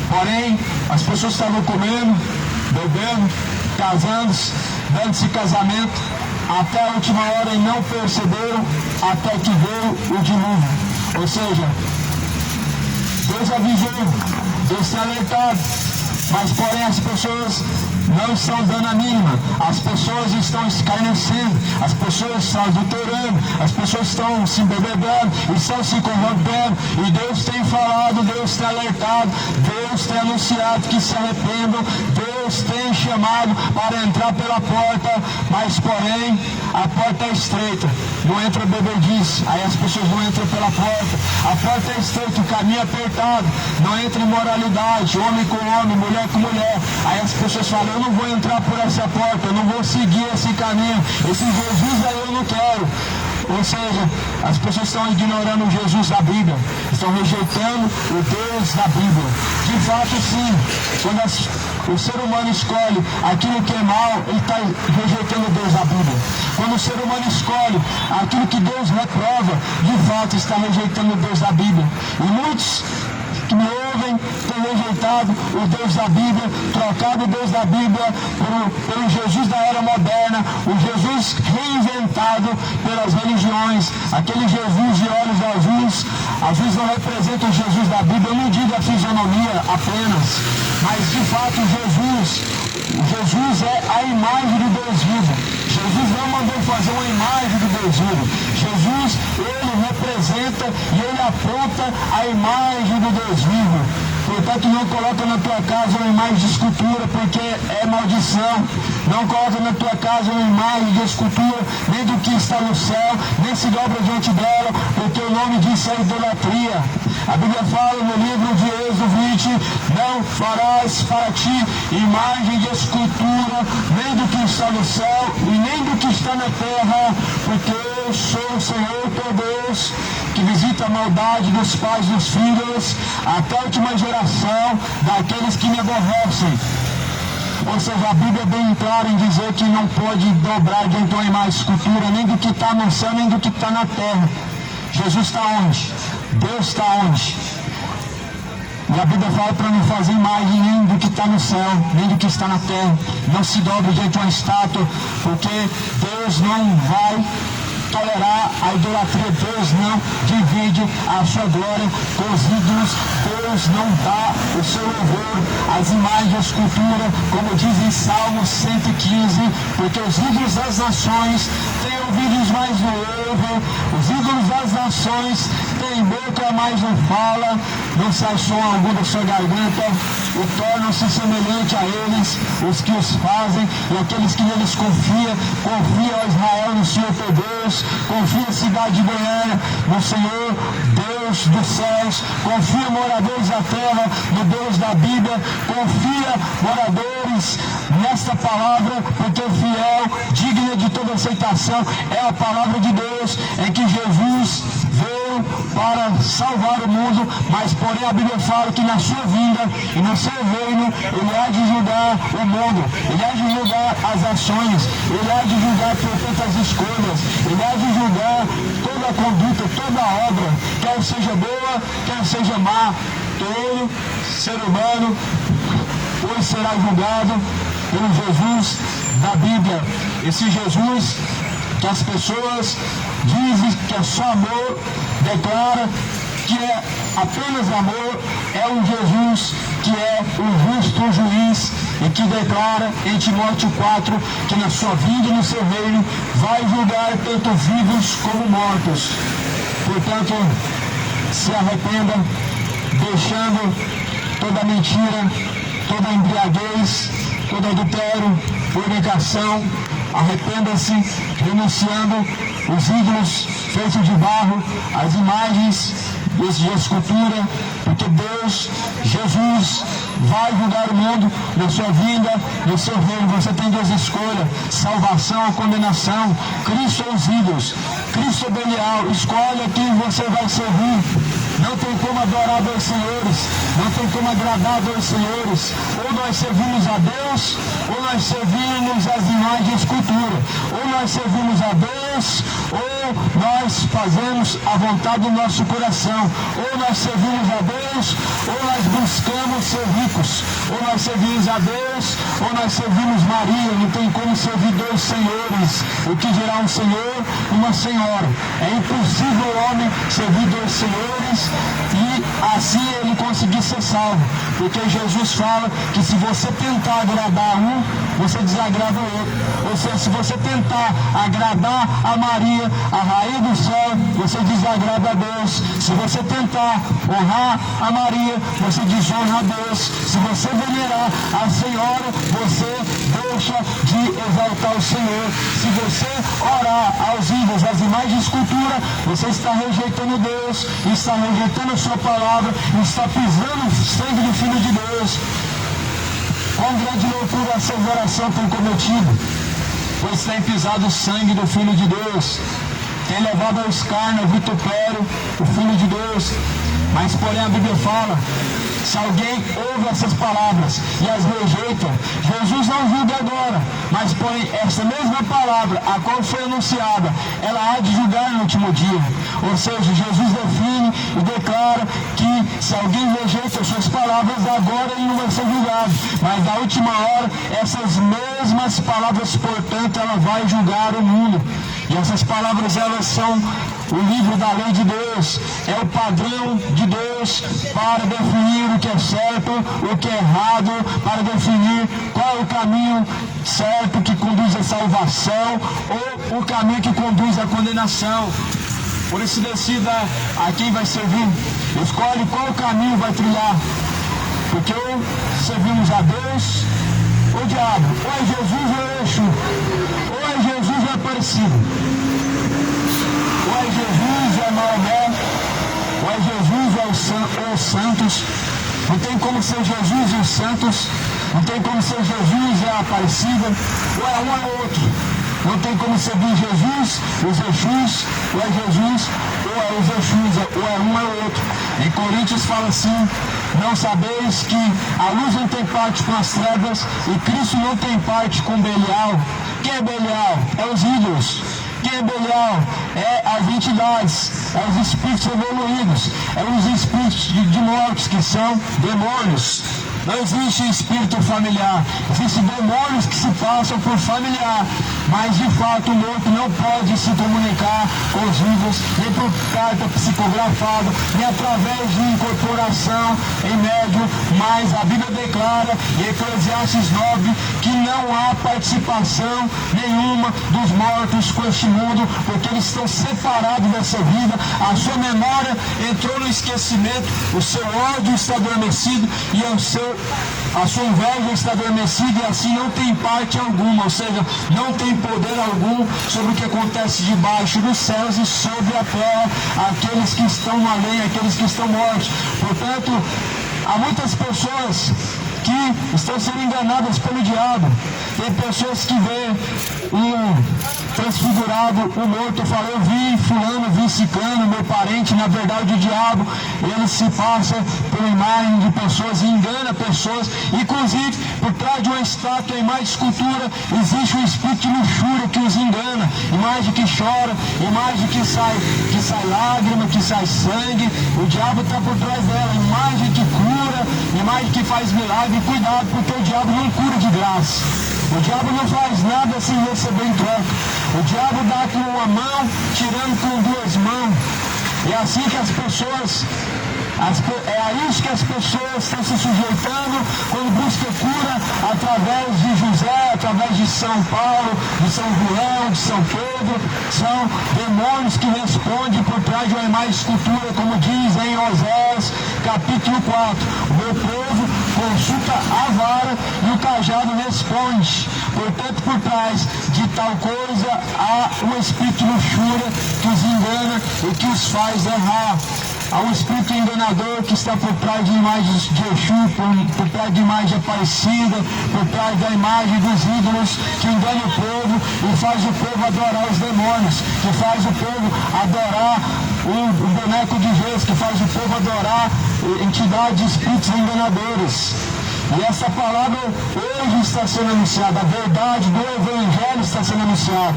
Porém, as pessoas estavam comendo, bebendo, casando-se, dando-se casamento, até a última hora e não perceberam, até que veio o dilúvio. Ou seja, Deus avisou, Deus tem alertado, mas porém as pessoas não estão dando a mínima, as pessoas estão escarnecendo, as pessoas estão adulterando, as pessoas estão se embebedando, estão se corrompendo, e Deus tem falado, Deus tem alertado, Deus tem anunciado que se arrependam, Deus tem chamado para entrar pela porta, mas porém a porta é estreita, não entra bebedice, aí as pessoas não entram pela porta, a porta é estreita, o caminho é apertado, não entra imoralidade, homem com homem, mulher com mulher, aí as pessoas falam, eu não vou entrar por essa porta, eu não vou seguir esse caminho, esse Jesus aí eu não quero. Ou seja, as pessoas estão ignorando o Jesus da Bíblia, estão rejeitando o Deus da Bíblia. De fato, sim, quando o ser humano escolhe aquilo que é mal, ele está rejeitando o Deus da Bíblia. Quando o ser humano escolhe aquilo que Deus reprova, de fato está rejeitando o Deus da Bíblia. E muitos que me ouvem têm rejeitado o Deus da Bíblia, trocado o Deus da Bíblia pelo Jesus da era moderna, o Jesus reinventado pelas religiões, aquele Jesus de olhos azuis. Azuis não representa o Jesus da Bíblia, eu não digo a fisionomia apenas, mas de fato Jesus é a imagem do Deus vivo. Jesus não mandou fazer uma imagem do Deus vivo. Jesus, ele representa e ele aponta a imagem do Deus vivo. Portanto, não coloca na tua casa uma imagem de escultura, porque é maldição. Não coloca na tua casa uma imagem de escultura, nem do que está no céu, nem se dobra diante dela, porque o nome disso é idolatria. A Bíblia fala no livro de Êxodo 20, não farás para ti imagem de escultura, nem do que está no céu, e nem do que está na terra, porque eu sou o Senhor teu Deus, que visita a maldade dos pais dos filhos, até a última geração daqueles que me aborrecem. Ou seja, a Bíblia é bem clara em dizer que não pode dobrar diante de uma imagem de escultura, nem do que está no céu, nem do que está na terra. Jesus está onde? Deus está onde? E a Bíblia fala para não fazer imagem nem do que está no céu, nem do que está na terra. Não se dobre diante de uma estátua, porque Deus não vai tolerar a idolatria. Deus não divide a sua glória com os ídolos. Deus não dá o seu louvor às imagens de escultura, como diz em Salmo 115, porque os ídolos das nações têm ouvidos, mas não ouvem, os ídolos das nações têm boca, mas não fala, não sai som algum da sua garganta, e tornam-se semelhante a eles, os que os fazem, e aqueles que neles confiam. Confia, ó Israel, no Senhor teu Deus, confia, cidade de Goiânia, no Senhor Deus dos céus, confia, moradores da terra, no Deus da Bíblia, confia, moradores, nesta palavra, porque fiel, digna de toda aceitação, é a palavra de Deus, é que Jesus veio para salvar o mundo, mas porém a Bíblia fala que na sua vinda e no seu reino, ele há de julgar o mundo, ele há de julgar as ações, ele há de julgar tantas escolhas, ele há de julgar toda a conduta, toda a obra, quer seja boa, quer seja má. Todo ser humano hoje será julgado pelo Jesus da Bíblia. Esse Jesus que as pessoas dizem que é só amor, declara que é apenas amor, é um Jesus que é o justo juiz e que declara em Timóteo 4 que na sua vida e no seu reino vai julgar tanto vivos como mortos. Portanto, se arrependa, deixando toda mentira, toda embriaguez, todo adultério, fornicação. Arrependa-se, renunciando os ídolos feitos de barro, as imagens de escultura, porque Deus, Jesus, vai julgar o mundo na sua vinda, no seu reino. Você tem duas escolhas: salvação ou condenação, Cristo ou os ídolos, Cristo ou Belial. Escolha quem você vai servir. Não tem como adorar dois senhores, não tem como agradar dois senhores. Ou nós servimos a Deus, ou nós servimos as imagens de escultura. Ou nós servimos a Deus, ou nós fazemos a vontade do nosso coração. Ou nós servimos a Deus, ou nós buscamos ser ricos. Ou nós servimos a Deus, ou nós servimos Maria. Não tem como servir dois senhores. O que dirá um senhor e uma senhora? É impossível o homem servir dois senhores e assim ele conseguir ser salvo, porque Jesus fala que se você tentar agradar um, você desagrada o outro. Ou seja, se você tentar agradar a Maria, a rainha do céu, você desagrada a Deus. Se você tentar honrar a Maria, você desonra a Deus. Se você venerar a Senhora, você deixa de exaltar o Senhor. Se você orar aos ídolos, às imagens de escultura, você está rejeitando Deus, está rejeitando a sua palavra, está pisando o sangue do Filho de Deus. Quão grande loucura essa geração tem cometido, pois tem pisado o sangue do Filho de Deus. tem levado ao escárnio, ao vitupério, o Filho de Deus. Mas porém a Bíblia fala, se alguém ouve essas palavras e as rejeita, Jesus não julga agora, mas porém essa mesma palavra, a qual foi anunciada, ela há de julgar no último dia. Ou seja, Jesus define e declara que se alguém rejeita as suas palavras, agora ele não vai ser julgado, mas na última hora, essas mesmas palavras, portanto, ela vai julgar o mundo. E essas palavras, elas são o livro da lei de Deus, é o padrão de Deus para definir o que é certo, o que é errado, para definir qual é o caminho certo que conduz à salvação ou o caminho que conduz à condenação. Por isso decida a quem vai servir, escolhe qual caminho vai trilhar, porque ou servimos a Deus ou o diabo, ou é Jesus ou é Exu, ou é Jesus ou é Aparecido. Ou é Jesus, ou é Maomé, ou é Jesus, ou os santos. Não tem como ser Jesus e os santos, não tem como ser Jesus e a Aparecida, ou é um ou é outro. Não tem como servir Jesus, os Exus, ou é Jesus, ou é os Exus, ou é um ou é outro. Em Coríntios fala assim, não sabeis que a luz não tem parte com as trevas e Cristo não tem parte com Belial. Quem é Belial? É os ídolos. Quem é Belial? É as entidades, é os espíritos evoluídos, é os espíritos de mortos, que são demônios. Não existe espírito familiar, existem demônios que se passam por familiar, mas de fato o morto não pode se comunicar com os vivos, nem por carta psicografada, nem através de incorporação em médium, mas a Bíblia declara em Eclesiastes 9 que não há participação nenhuma dos mortos com este mundo, porque eles estão separados dessa vida, a sua memória entrou no esquecimento, o seu ódio está adormecido e a sua inveja está adormecida e assim não tem parte alguma, ou seja, não tem poder algum sobre o que acontece debaixo dos céus e sobre a terra, aqueles que estão além, aqueles que estão mortos. Portanto, há muitas pessoas que estão sendo enganadas pelo diabo. Tem pessoas que veem um transfigurado, um morto, falam, eu vi fulano, vi ciclano, meu parente. Na verdade o diabo, ele se passa por imagem de pessoas e engana pessoas. Inclusive, por trás de uma estátua, imagem de escultura, existe um espírito de luxúria que os engana. Imagem que chora, imagem que sai lágrima, que sai sangue. O diabo está por trás dela. Imagem que cura, imagem que faz milagre. Cuidado, porque o diabo não cura de graça. O diabo não faz nada sem receber em troca. O diabo dá com uma mão, tirando com duas mãos. E é assim que as pessoas, é a isso que as pessoas estão se sujeitando quando buscam cura através de José, através de São Paulo, de São João, de São Pedro. São demônios que respondem por trás de uma imagem de escultura, como diz em Oséias, capítulo 4. O meu povo consulta a vara e o cajado responde. Portanto, por trás de tal coisa há um espírito de luxúria que os engana e que os faz errar. Há um espírito enganador que está por trás de imagens de Exu, por trás de imagem Aparecida, por trás da imagem dos ídolos, que engana o povo e faz o povo adorar os demônios, que faz o povo adorar o boneco de gesso, que faz o povo adorar entidades de espíritos enganadores. E essa palavra hoje está sendo anunciada, a verdade do Evangelho está sendo anunciada.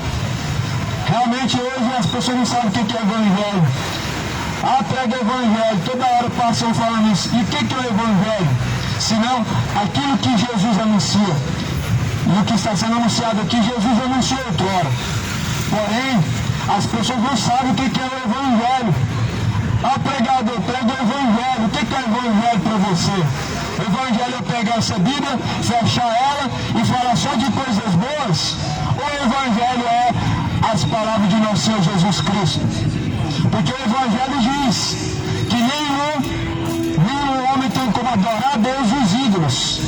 Realmente hoje as pessoas não sabem o que é Evangelho. Prega o Evangelho, toda hora passam falando isso. E o que é o Evangelho? Senão aquilo que Jesus anuncia. E o que está sendo anunciado aqui, Jesus anunciou outrora. Porém, as pessoas não sabem o que é o Evangelho. Pregador, prega o Evangelho. O que é o Evangelho para você? O Evangelho é pegar essa Bíblia, fechar ela e falar só de coisas boas? Ou o Evangelho é as palavras de nosso Senhor Jesus Cristo? Porque o Evangelho diz que nenhum homem tem como adorar a Deus os ídolos.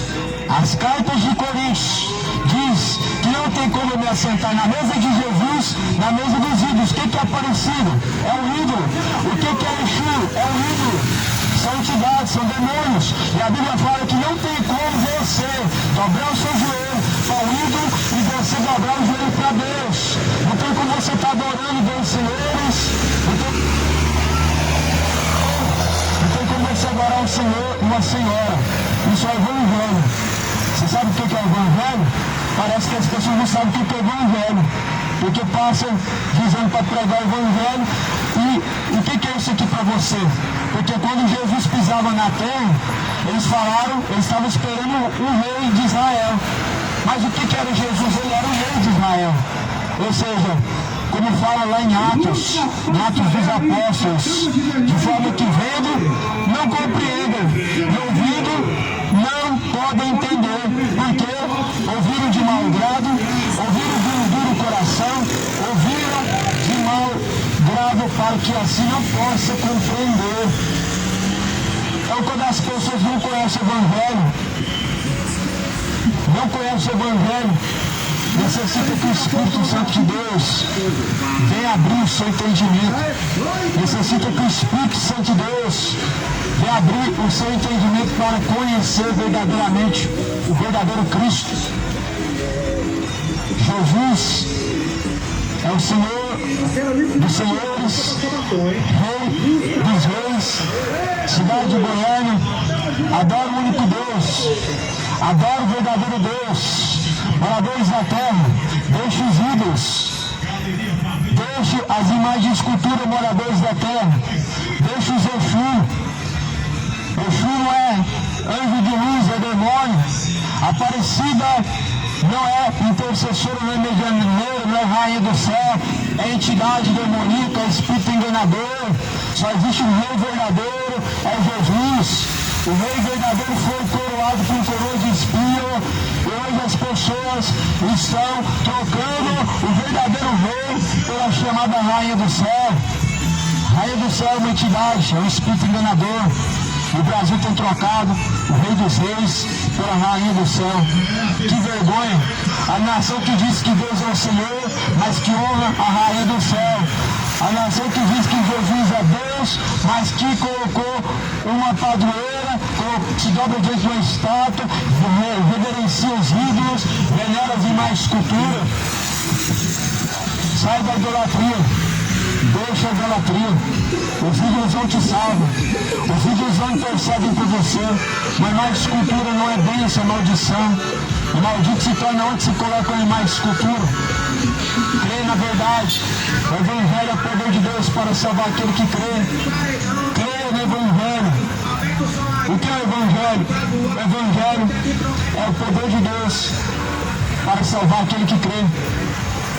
As cartas de Coríntios diz que não tem como me assentar na mesa de Jesus, na mesa dos ídolos. O que é Aparecido? É um ídolo. O que é Exu? É um ídolo. São entidades, são demônios. E a Bíblia fala que não tem como você dobrar o seu joelho para o ídolo e você dobrar o joelho para Deus. Não tem como você estar adorando Deus, Senhor, uma senhora. Isso é evangelho. Você sabe o que é evangelho? Parece que as pessoas não sabem o que é evangelho, porque passam dizendo para pregar o evangelho. E o que é isso aqui para você? Porque quando Jesus pisava na terra, eles falaram, eles estavam esperando o rei de Israel. Mas o que era Jesus? Ele era o rei de Israel. Ou seja, como fala lá em Atos dos Apóstolos, de forma que vendo, não compreendem, e ouvindo, não podem entender, porque ouviram de mau grado, ouviram de um duro coração, ouviram de mau grado para que assim não possa compreender. Então, quando as pessoas não conhecem o Evangelho, necessita que o Espírito Santo de Deus venha abrir o seu entendimento. Necessita que o Espírito Santo de Deus venha abrir o seu entendimento para conhecer verdadeiramente o verdadeiro Cristo. Jesus é o Senhor dos senhores, Rei dos reis, cidade de Goiânia. Adoro o único Deus, adoro o verdadeiro Deus. Moradores da terra, deixe os ídolos, deixe as imagens de escultura, moradores da terra, deixe os Exu. Exu não é anjo de luz, é demônio. Aparecida não é intercessora, não é medianeira, não é rainha do céu, é entidade demoníaca, é espírito enganador. Só existe um rei verdadeiro, é Jesus. O rei verdadeiro foi coroado com coroa de espinho, e hoje as pessoas estão trocando o verdadeiro rei pela chamada rainha do céu. Rainha do céu é uma entidade, é um espírito enganador. O Brasil tem trocado o rei dos reis pela rainha do céu. Que vergonha! A nação que diz que Deus é o Senhor, mas que honra a rainha do céu. A nação que diz que Jesus é Deus, mas que colocou uma padroeira, se dobra diante de uma estátua, reverencia os ídolos, venera as imagens de escultura. Sai da idolatria. Deixa a idolatria. Os ídolos não te salvam. Os ídolos não intercedem por você. Uma imagem de escultura não é bênção, é maldição. O maldito se torna onde se coloca uma imagem de escultura. Crê na verdade. O Evangelho é o poder de Deus para salvar aquele que crê. Crê no Evangelho. O que é o Evangelho? O Evangelho é o poder de Deus para salvar aquele que crê.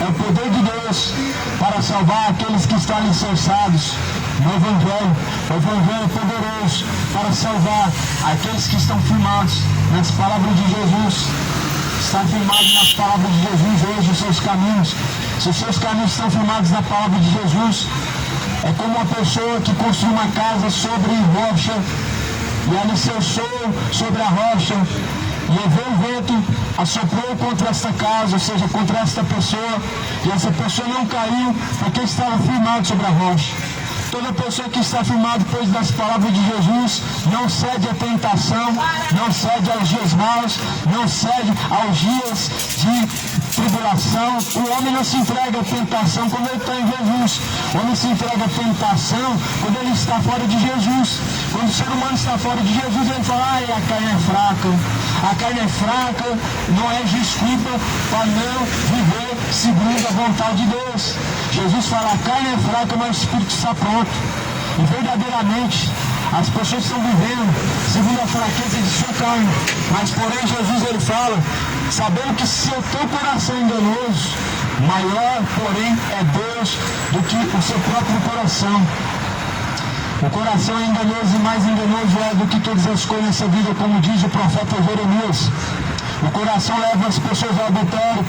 É o poder de Deus para salvar aqueles que estão alicerçados no Evangelho. O Evangelho é poderoso para salvar aqueles que estão firmados nas palavras de Jesus. Está firmado nas palavras de Jesus hoje os seus caminhos. Se os seus caminhos estão firmados na palavra de Jesus, é como uma pessoa que construiu uma casa sobre rocha e alicerçou sobre a rocha. E veio o vento, assoprou contra esta casa, ou seja, contra esta pessoa, e essa pessoa não caiu porque estava firmado sobre a rocha. Toda pessoa que está firmada depois das palavras de Jesus não cede à tentação, não cede aos dias maus, não cede aos dias de tribulação. O homem não se entrega à tentação quando ele está em Jesus. O homem se entrega à tentação quando ele está fora de Jesus. Quando o ser humano está fora de Jesus, ele fala, ai, a carne é fraca. A carne é fraca, não é desculpa para não viver segundo a vontade de Deus. Jesus fala, a carne é fraca, mas o Espírito está pronto. E verdadeiramente, as pessoas estão vivendo segundo a fraqueza de sua carne. Mas porém, Jesus ele fala, sabendo que se o teu coração é enganoso, maior, porém, é Deus do que o seu próprio coração. O coração é enganoso e mais enganoso é do que todas as coisas nessa vida, como diz o profeta Jeremias. O coração leva as pessoas ao adultério,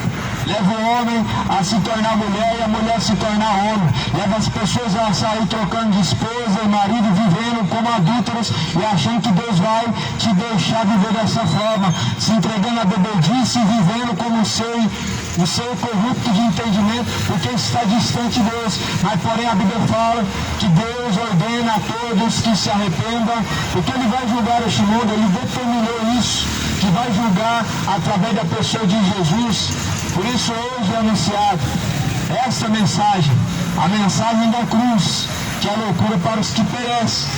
leva o homem a se tornar mulher e a mulher a se tornar homem. Leva as pessoas a sair trocando de esposa e marido, vivendo como adúlteros e achando que Deus vai te deixar viver dessa forma, se entregando à bebedice e vivendo como o seu corrupto de entendimento, porque está distante de Deus. Mas porém a Bíblia fala que Deus ordena a todos que se arrependam, porque Ele vai julgar este mundo, Ele determinou isso, que vai julgar através da pessoa de Jesus. Por isso hoje é anunciado essa mensagem, a mensagem da cruz, que é loucura para os que perecem,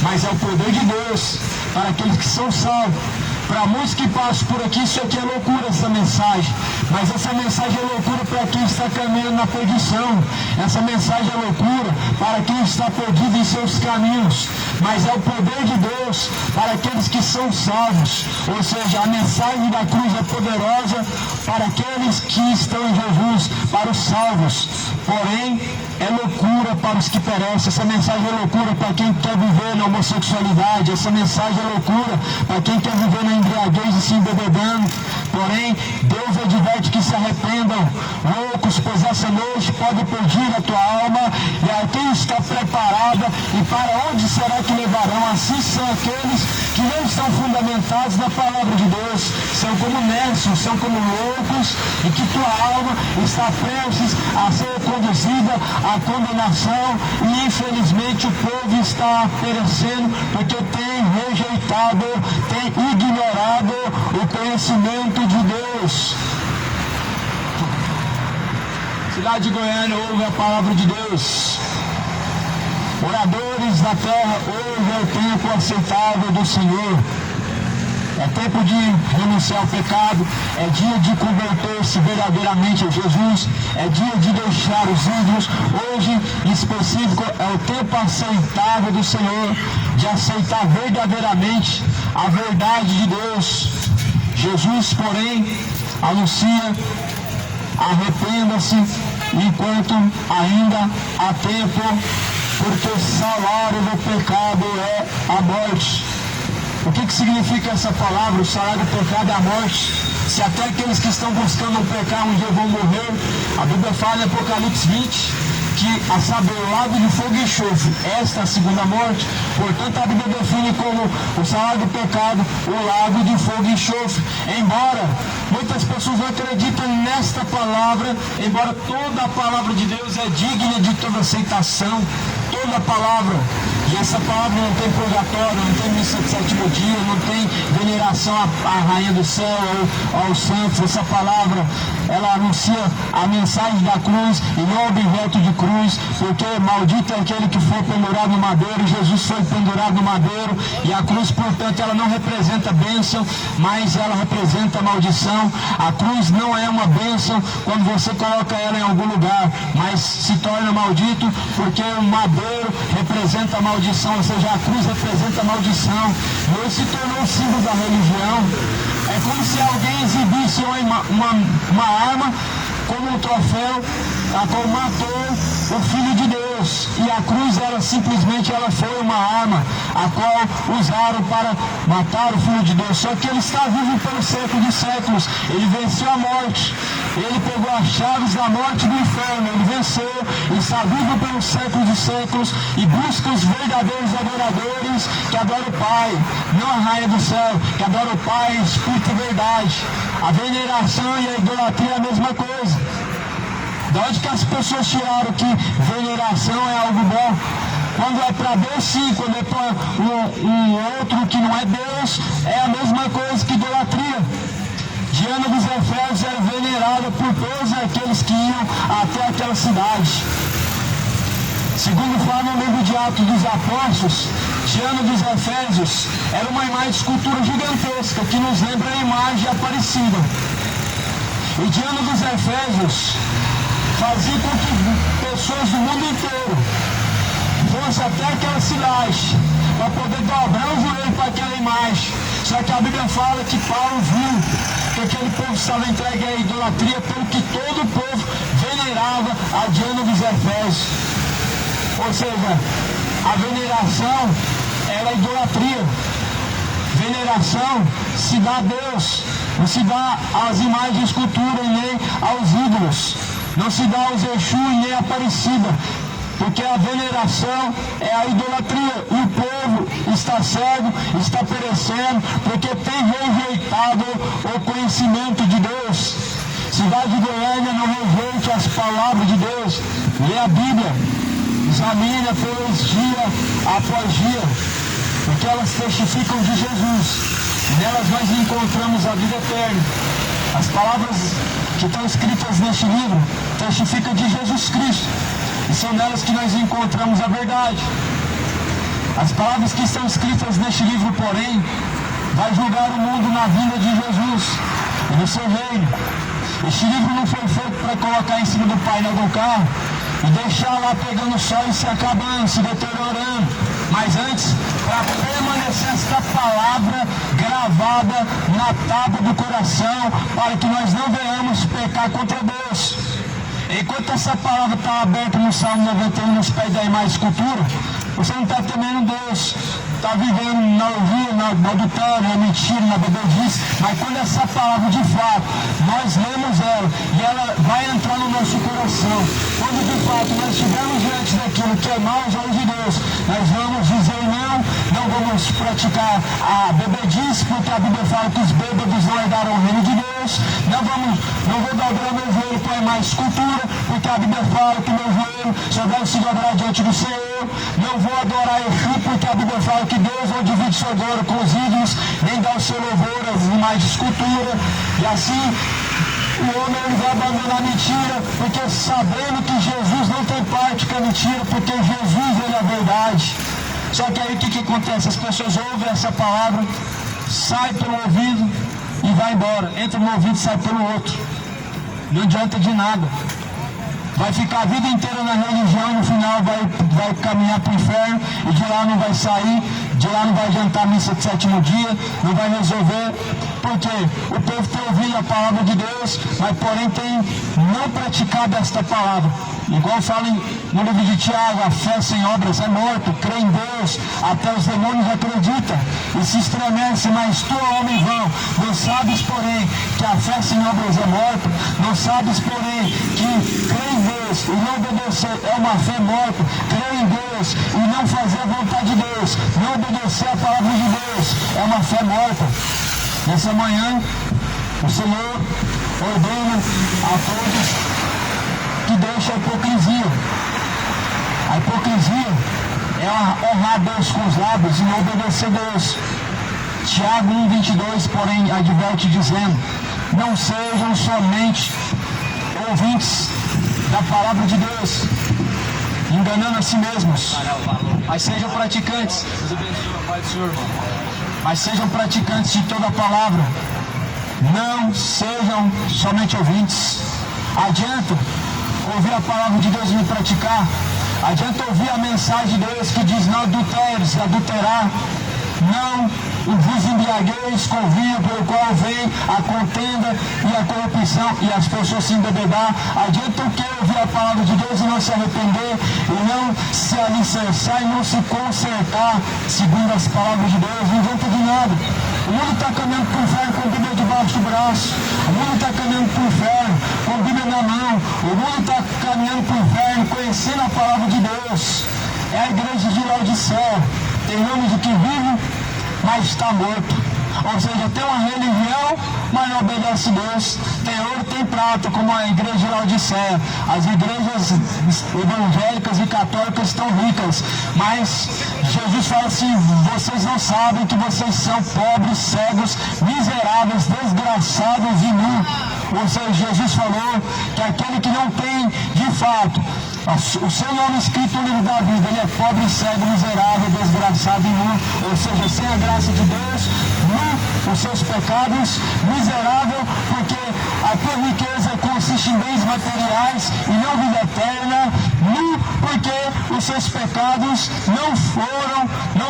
mas é o poder de Deus para aqueles que são salvos. Para muitos que passam por aqui, isso aqui é loucura, essa mensagem. Mas essa mensagem é loucura para quem está caminhando na perdição. Essa mensagem é loucura para quem está perdido em seus caminhos. Mas é o poder de Deus para aqueles que são salvos. Ou seja, a mensagem da cruz é poderosa para aqueles que estão em Jesus, para os salvos. Porém, é loucura para os que perecem. Essa mensagem é loucura para quem quer viver na homossexualidade. Essa mensagem é loucura para quem quer viver na embriaguez e se embebedando. Porém, Deus adverte que se arrependam, loucos, pois essa noite pode perder a tua alma, e a quem está preparada, e para onde será que levarão? Assim são aqueles que não estão fundamentados na palavra de Deus, são como necios, são como loucos, e que tua alma está prestes a ser conduzida à condenação, e infelizmente o povo está perecendo, porque tem rejeitado, tem ignorado o conhecimento de Deus. Cidade de Goiânia, ouve a palavra de Deus. Moradores da terra, hoje é o tempo aceitável do Senhor. É tempo de renunciar ao pecado, é dia de converter-se verdadeiramente a Jesus, é dia de deixar os ídolos. Hoje, em específico, é o tempo aceitável do Senhor, de aceitar verdadeiramente a verdade de Deus. Jesus, porém, anuncia: arrependa-se enquanto ainda há tempo, porque o salário do pecado é a morte. O que significa essa palavra? O salário do pecado é a morte. Se até aqueles que estão buscando pecar um dia vão morrer, a Bíblia fala em Apocalipse 20 que a saber, o lago de fogo e enxofre, esta é a segunda morte. Portanto, a Bíblia define como o salário do pecado o lago de fogo e enxofre. Embora muitas pessoas não acreditam nesta palavra, embora toda a palavra de Deus é digna de toda aceitação, toda a palavra, e essa palavra não tem purgatório, não tem missa de sétimo dia, não tem veneração à rainha do céu ou aos santos. Essa palavra, ela anuncia a mensagem da cruz e não o objeto de cruz, porque maldito é aquele que for pendurado no madeiro. Jesus foi pendurado no madeiro, e a cruz, portanto, ela não representa bênção, mas ela representa maldição. A cruz não é uma bênção quando você coloca ela em algum lugar, mas se torna maldito porque o madeiro representa a maldição, ou seja, a cruz representa a maldição. E hoje se tornou o símbolo da religião. É como se alguém exibisse uma arma como um troféu, a qual matou o Filho de Deus. E a cruz, ela simplesmente foi uma arma, a qual usaram para matar o Filho de Deus. Só que ele está vivo pelo século dos séculos. Ele venceu a morte. Ele pegou as chaves da morte e do inferno. Ele venceu, ele está vivo pelos séculos dos séculos e busca os verdadeiros adoradores que adoram o Pai, não a rainha do céu, que adora o Pai, Espírito e verdade. A veneração e a idolatria é a mesma coisa. Da onde que as pessoas tiraram que veneração é algo bom? Quando é para Deus, sim. Quando é para um outro que não é Deus, é a mesma coisa que idolatria. Diana dos Efésios era venerada por todos aqueles que iam até aquela cidade. Segundo fala no livro de Atos dos Apóstolos, Diana dos Efésios era uma imagem de escultura gigantesca que nos lembra a imagem Aparecida. E Diana dos Efésios fazia com que pessoas do mundo inteiro fossem até aquela cidade para poder dobrar o joelho para aquela imagem. Só que a Bíblia fala que Paulo viu que aquele povo estava entregue à idolatria, pelo que todo o povo venerava a Diana dos Efésios. Ou seja, a veneração era a idolatria. Veneração se dá a Deus, não se dá às imagens de escultura e nem aos ídolos. Não se dá aos Exu e nem a Aparecida, porque a veneração é a idolatria. E o povo está cego, está perecendo, porque tem rejeitado o conhecimento de Deus. Cidade de Goiânia, não rejeite as palavras de Deus. Lê a Bíblia, examina pelos dia após dia, porque elas testificam de Jesus. Nelas nós encontramos a vida eterna. As palavras que estão escritas neste livro testificam de Jesus Cristo. E são nelas que nós encontramos a verdade. As palavras que estão escritas neste livro, porém, vai julgar o mundo na vinda de Jesus e no seu reino. Este livro não foi feito para colocar em cima do painel do carro e deixar lá pegando sol e se acabando, se deteriorando. Mas antes, para permanecer esta palavra gravada na tábua do coração, para que nós não venhamos pecar contra Deus. Enquanto essa palavra está aberta no Salmo 91, nos pés da imagem de escultura, você não está temendo Deus, está vivendo na orgia, no adultério, na mentira, na bebedice. Mas quando essa palavra de fato, nós lemos ela e ela vai entrar no nosso coração, quando de fato nós estivermos diante daquilo que é mal aos olhos de Deus, nós vamos dizer não vamos praticar a bebedice, porque a Bíblia fala que os bêbados não herdarão o reino de Deus. Não vou dobrar meu joelho para mais escultura, porque a Bíblia fala que meu joelho só deve se dobrar diante do Senhor. Não vou adorar Efi, porque a Bíblia fala que Deus não divide sua glória com os ídolos, nem dá o seu louvor às imagens de escultura. E assim o homem ele vai abandonar a mentira, porque sabendo que Jesus não tem parte com a mentira, porque Jesus ele é a verdade. Só que aí o que acontece? As pessoas ouvem essa palavra, sai pelo ouvido e vai embora. Entra no ouvido e sai pelo outro. Não adianta de nada. Vai ficar a vida inteira na religião e no final vai caminhar para o inferno e de lá não vai sair, de lá não vai adiantar a missa de sétimo dia, não vai resolver, porque o povo tem ouvido a palavra de Deus, mas porém tem não praticado esta palavra. Igual fala no livro de Tiago, a fé sem obras é morto, crê em Deus, até os demônios acreditam e se estremecem, mas tu, homem vão, não sabes porém que a fé sem obras é morta, não sabes porém que crê em Deus e não obedecer é uma fé morta, crer em Deus e não fazer a vontade de Deus, não obedecer a palavra de Deus é uma fé morta. Nessa manhã, o Senhor ordena a todos que deixem a hipocrisia. A hipocrisia é honrar Deus com os lábios e não obedecer a Deus. Tiago 1,22, porém, adverte dizendo: não sejam somente ouvintes da palavra de Deus, enganando a si mesmos, mas sejam praticantes. Mas sejam praticantes de toda a palavra. Não sejam somente ouvintes. Adianta ouvir a palavra de Deus e me praticar. Adianta ouvir a mensagem de Deus que diz não adulteres, adulterar. Não vos embriagueis com vinho, pelo qual vem a contenda e a corrupção e as pessoas se embebedar. Adianta o que ouvir a palavra de Deus e não se arrepender, e não se alicerçar e não se consertar segundo as palavras de Deus? Não adianta de nada. O mundo está caminhando para o inferno com a Bíblia debaixo do braço. O mundo está caminhando para o inferno com a Bíblia na mão. O mundo está caminhando para o inferno conhecendo a palavra de Deus. É a igreja de Laodiceia. Tem nome de que vive, mas está morto. Ou seja, tem uma religião, mas não obedece a Deus. Tem ouro, tem prata, como a igreja de Laodiceia. As igrejas evangélicas e católicas estão ricas, mas Jesus fala assim: vocês não sabem que vocês são pobres, cegos, miseráveis, desgraçados e nus. Ou seja, Jesus falou que aquele que não tem, de fato, o seu nome escrito no livro da vida, ele é pobre, cego, miserável, desgraçado e nu. Ou seja, sem a graça de Deus, nu, os seus pecados, miserável, porque a tua riqueza consiste em bens materiais e não vida eterna. Nu, porque os seus pecados não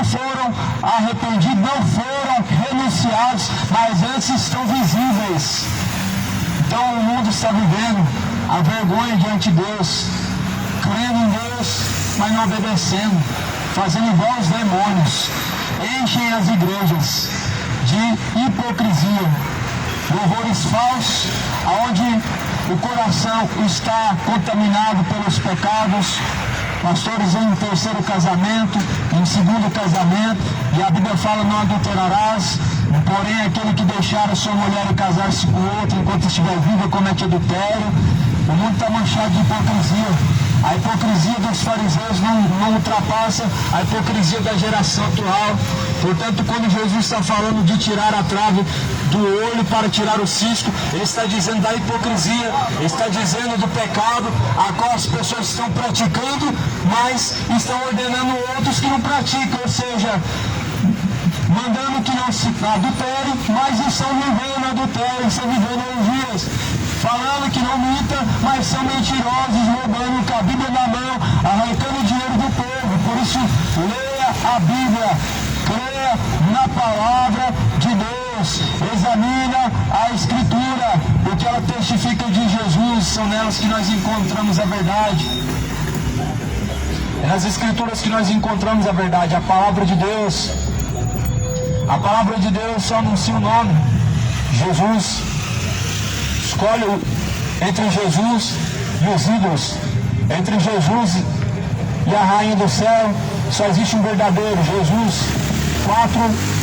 foram arrependidos, não foram renunciados, mas antes estão visíveis. Então o mundo está vivendo a vergonha diante de Deus, crendo em Deus, mas não obedecendo, fazendo igual os demônios. Enchem as igrejas de hipocrisia, louvores falsos, onde o coração está contaminado pelos pecados. Pastores em terceiro casamento, em segundo casamento, e a Bíblia fala: não adulterarás. Porém, aquele que deixar a sua mulher e casar-se com outra enquanto estiver viva comete adultério. O mundo está manchado de hipocrisia. A hipocrisia dos fariseus não ultrapassa a hipocrisia da geração atual. Portanto, quando Jesus está falando de tirar a trave do olho para tirar o cisco, ele está dizendo da hipocrisia, ele está dizendo do pecado a qual as pessoas estão praticando, mas estão ordenando outros que não praticam, ou seja, mandando que não se adultere, mas estão vivendo adultério, estão vivendo orgias, falando que não minta, mas são mentirosos, roubando com a Bíblia na mão, arrancando dinheiro do povo. Por isso, leia a Bíblia, creia na palavra de Deus, examina a Escritura, porque ela testifica de Jesus, são nelas que nós encontramos a verdade. É nas Escrituras que nós encontramos a verdade, a palavra de Deus. A palavra de Deus só anuncia o nome, Jesus. Escolhe entre Jesus e os ídolos, entre Jesus e a rainha do céu, só existe um verdadeiro, Jesus.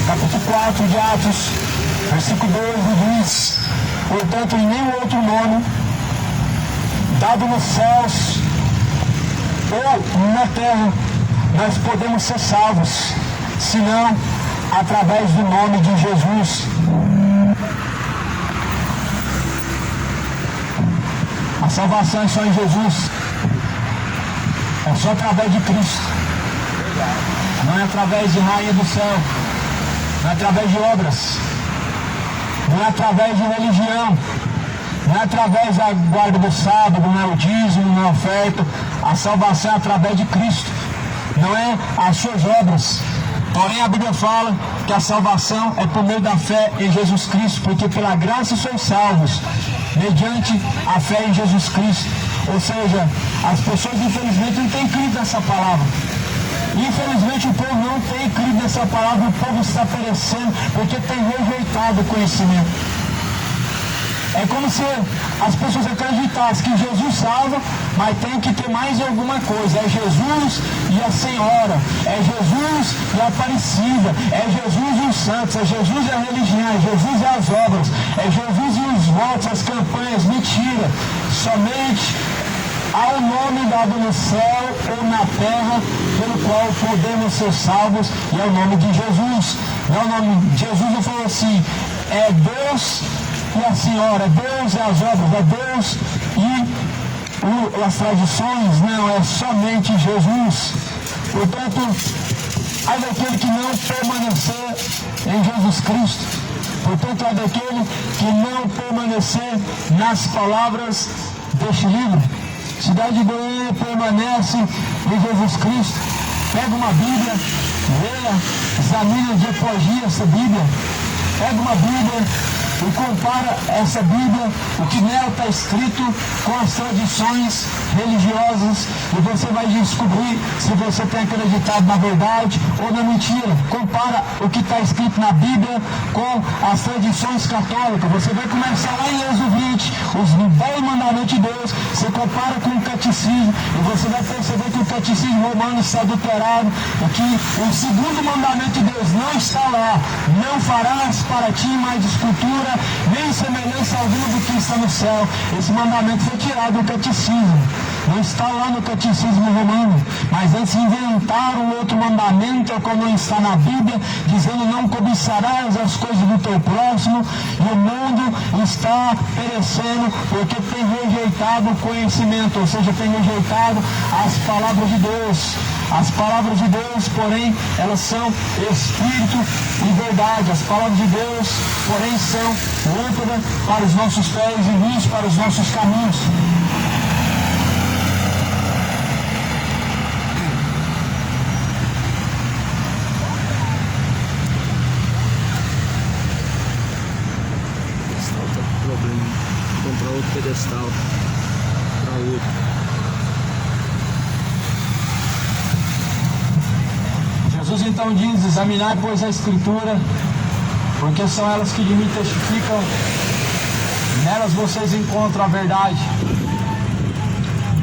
Capítulo 4 de Atos, versículo 2 diz: portanto, em nenhum outro nome dado nos céus ou na terra nós podemos ser salvos, senão através do nome de Jesus. A salvação é só em Jesus, é só através de Cristo, não é através de rainha do céu, não é através de obras, não é através de religião, não é através da guarda do sábado, não é o dízimo, não é a oferta. A salvação é através de Cristo, não é as suas obras. Porém, a Bíblia fala que a salvação é por meio da fé em Jesus Cristo, porque pela graça sois salvos, mediante a fé em Jesus Cristo. Ou seja, as pessoas infelizmente não têm crido nessa palavra. Infelizmente o povo não tem crido nessa palavra, o povo está perecendo porque tem rejeitado o conhecimento. É como se as pessoas acreditassem que Jesus salva, mas tem que ter mais alguma coisa. É Jesus e a Senhora, é Jesus e a Aparecida, é Jesus e os santos, é Jesus e a religião, é Jesus e as obras, é Jesus e os votos, as campanhas. Mentira! Somente há um nome dado no céu ou na terra pelo qual podemos ser salvos, e é o nome de Jesus. Não é o nome de Jesus. Não falou assim, é Deus e a Senhora, Deus e as obras, é Deus e as tradições. Não, é somente Jesus. Portanto, ai daquele que não permanecer em Jesus Cristo. Portanto, ai daquele que não permanecer nas palavras deste livro. Cidade de Goiânia permanece em Jesus Cristo. Pega uma Bíblia, leia, examine de apologia essa Bíblia. Pega uma Bíblia e compara essa Bíblia, o que nela está escrito, com as tradições religiosas, e você vai descobrir se você tem acreditado na verdade ou na mentira. Compara o que está escrito na Bíblia com as tradições católicas. Você vai começar lá em Êxodo 20, os 10 mandamentos de Deus, você compara com o catecismo, e você vai perceber que o catecismo romano está adulterado, e que o segundo mandamento de Deus não está lá: não farás para ti mais escultura, nem semelhança alguma do que está no céu. Esse mandamento foi tirado do catecismo, não está lá no catecismo romano. Mas antes inventaram um outro mandamento, ao qual não está na Bíblia, dizendo: não cobiçarás as coisas do teu próximo. E o mundo está perecendo porque tem rejeitado o conhecimento, ou seja, tem rejeitado as palavras de Deus. As palavras de Deus, porém, elas são Espírito e verdade. As palavras de Deus, porém, são lâmpada para os nossos pés e luz para os nossos caminhos.
Pedestal está com problema. Vou comprar outro pedestal para outro.
Jesus então diz: examinai, pois, a Escritura, porque são elas que de mim testificam, nelas vocês encontram a verdade.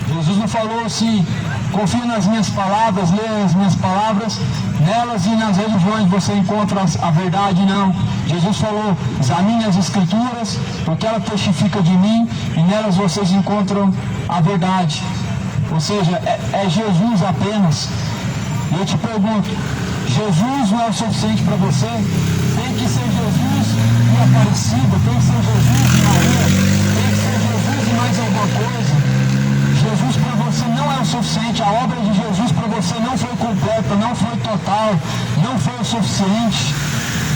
Jesus não falou assim: confia nas minhas palavras, leia as minhas palavras, nelas e nas religiões você encontra a verdade. Não. Jesus falou: examine as Escrituras, porque ela testifica de mim, e nelas vocês encontram a verdade. Ou seja, é Jesus apenas. E eu te pergunto, Jesus não é o suficiente para você? Tem que ser Jesus e Aparecida, tem que ser Jesus e Maria, tem que ser Jesus e mais alguma coisa. Jesus para você não é o suficiente, a obra de Jesus para você não foi completa, não foi total, não foi o suficiente.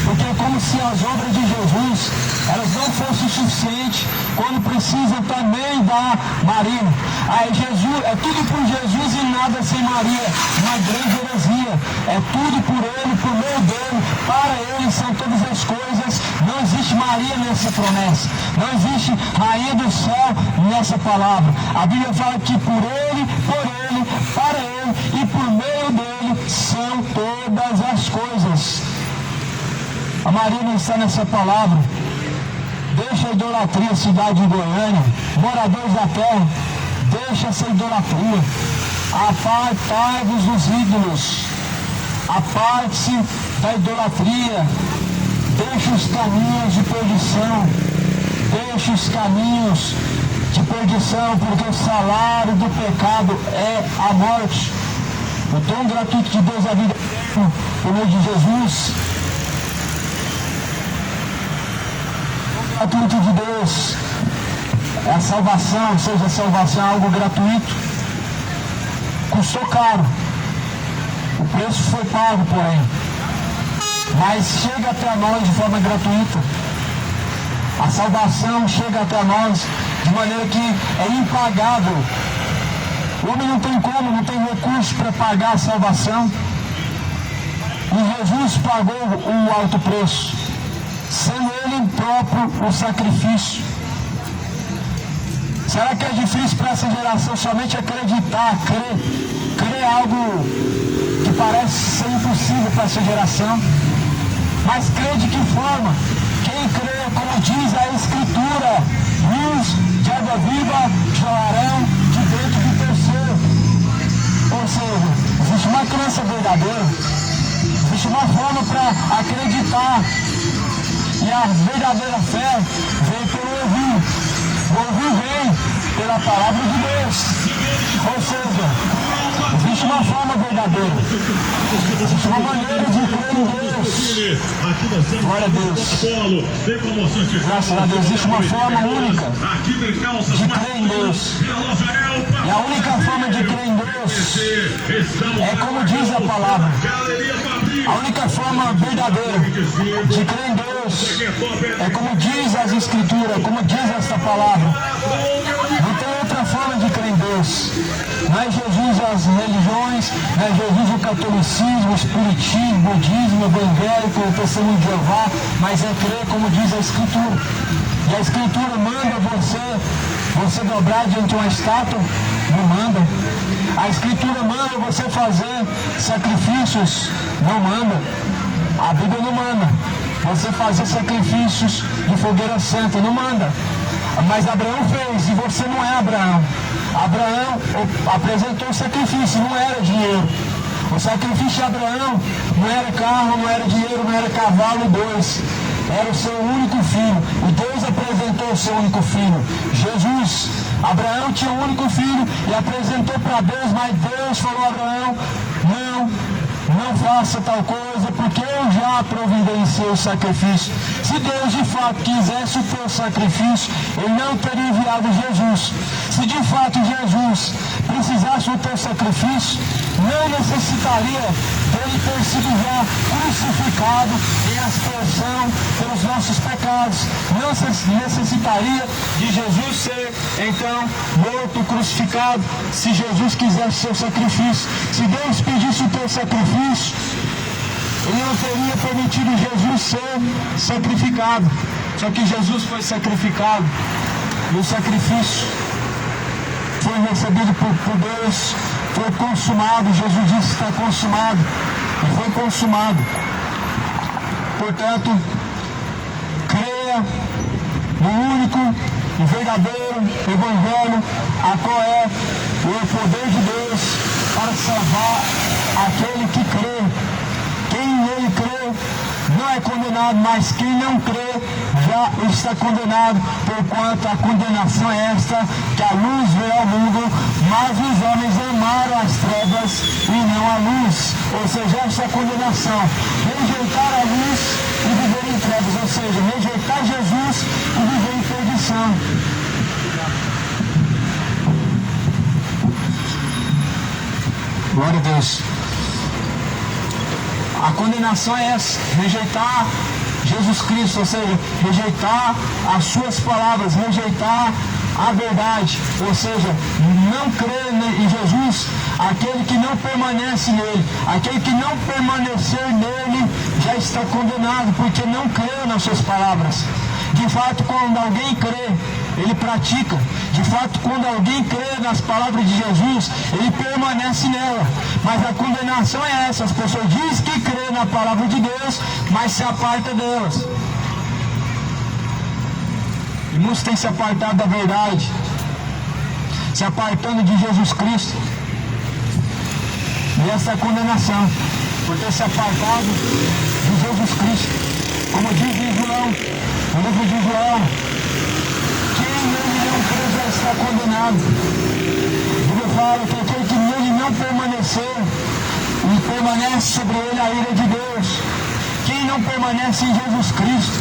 Porque é como se as obras de Jesus, elas não fossem suficientes quando precisam também da Maria. Aí Jesus, é tudo por Jesus e nada sem Maria. Uma grande heresia. É tudo por Ele, por meio dele, para Ele são todas as coisas. Não existe Maria nessa promessa. Não existe Rainha do céu nessa palavra. A Bíblia fala que por Ele, para Ele e por meio dele são todas as coisas. A Maria não está nessa palavra. Deixa a idolatria, cidade de Goiânia, moradores da terra, deixa essa idolatria. Apartai-vos dos ídolos, aparte-se da idolatria, deixa os caminhos de perdição, deixa os caminhos de perdição, porque o salário do pecado é a morte. O dom gratuito de Deus é a vida por meio de Jesus. O gratuito de Deus é a salvação, ou seja, a salvação é algo gratuito. Custou caro. O preço foi pago, porém. Mas chega até nós de forma gratuita. A salvação chega até nós de maneira que é impagável. O homem não tem como, não tem recurso para pagar a salvação. E Jesus pagou o alto preço, sendo Ele próprio o sacrifício. Será que é difícil para essa geração somente acreditar, crer algo que parece ser impossível para essa geração? Mas crer de que forma? Quem crê, como diz a Escritura, rios de água viva jorrarão de dentro do teu ser. Ou seja, existe uma crença verdadeira, existe uma forma para acreditar. E a verdadeira fé vem pelo ouvir. O ouvir vem pela palavra de Deus. Ou seja, existe uma forma verdadeira. Existe uma maneira de crer em Deus. Glória a Deus. Graças a Deus. Existe uma forma única de crer em Deus. E a única forma de crer em Deus é como diz a palavra. A única forma verdadeira de crer em Deus é como diz as Escrituras, como diz esta palavra. Não tem outra forma de crer em Deus. Não é Jesus as religiões, não é Jesus o catolicismo, o espiritismo, o budismo, o evangélico, o testemunho de Jeová, mas é crer como diz a Escritura. E a Escritura manda você dobrar diante de uma estátua? Não manda. A Escritura manda você fazer sacrifícios? Não manda. A Bíblia não manda você fazer sacrifícios de fogueira santa, não manda. Mas Abraão fez, e você não é Abraão. Abraão apresentou o sacrifício, não era dinheiro. O sacrifício de Abraão não era carro, não era dinheiro, não era cavalo, bois. Era o seu único filho. E Deus apresentou o seu único filho, Jesus. Abraão tinha um único filho e apresentou para Deus, mas Deus falou a Abraão: não faça tal coisa, porque eu já providenciei o sacrifício. Se Deus de fato quisesse o teu sacrifício, Ele não teria enviado Jesus. Se de fato Jesus precisasse do teu sacrifício, não necessitaria dele ter sido já crucificado em aspersão pelos nossos pecados. Não necessitaria de Jesus ser então morto, crucificado, se Jesus quisesse seu sacrifício. Se Deus pedisse o teu sacrifício, Ele não teria permitido Jesus ser sacrificado. Só que Jesus foi sacrificado e o sacrifício foi recebido por Deus, foi consumado. Jesus disse: está consumado, e foi consumado. Portanto, creia no único e verdadeiro Evangelho, a qual é o poder de Deus para salvar aquele que crê. Quem nele crê não é condenado. condenado, mas quem não crê já está condenado, porquanto a condenação é esta, que a luz veio ao mundo, mas os homens amaram as trevas e não a luz. Ou seja, esta é a condenação, rejeitar a luz e viver em trevas, ou seja, rejeitar Jesus e viver em perdição. Glória a Deus. A condenação é essa, rejeitar Jesus Cristo, ou seja, rejeitar as suas palavras, rejeitar a verdade, ou seja, não crer em Jesus. Aquele que não permanece nele, aquele que não permanecer nele já está condenado, porque não creu nas suas palavras. De fato, quando alguém crê, ele pratica. De fato, quando alguém crê nas palavras de Jesus, ele permanece nela. Mas a condenação é essa: as pessoas dizem que crê na palavra de Deus, mas se aparta delas. E muitos têm se apartado da verdade, se apartando de Jesus Cristo. E essa é a condenação, por ter se apartado de Jesus Cristo. Como diz em João, no livro de João, quem nele não crê já está condenado. Ele fala que aquele que nele não permanecer, e permanece sobre ele a ira de Deus. Quem não permanece em Jesus Cristo,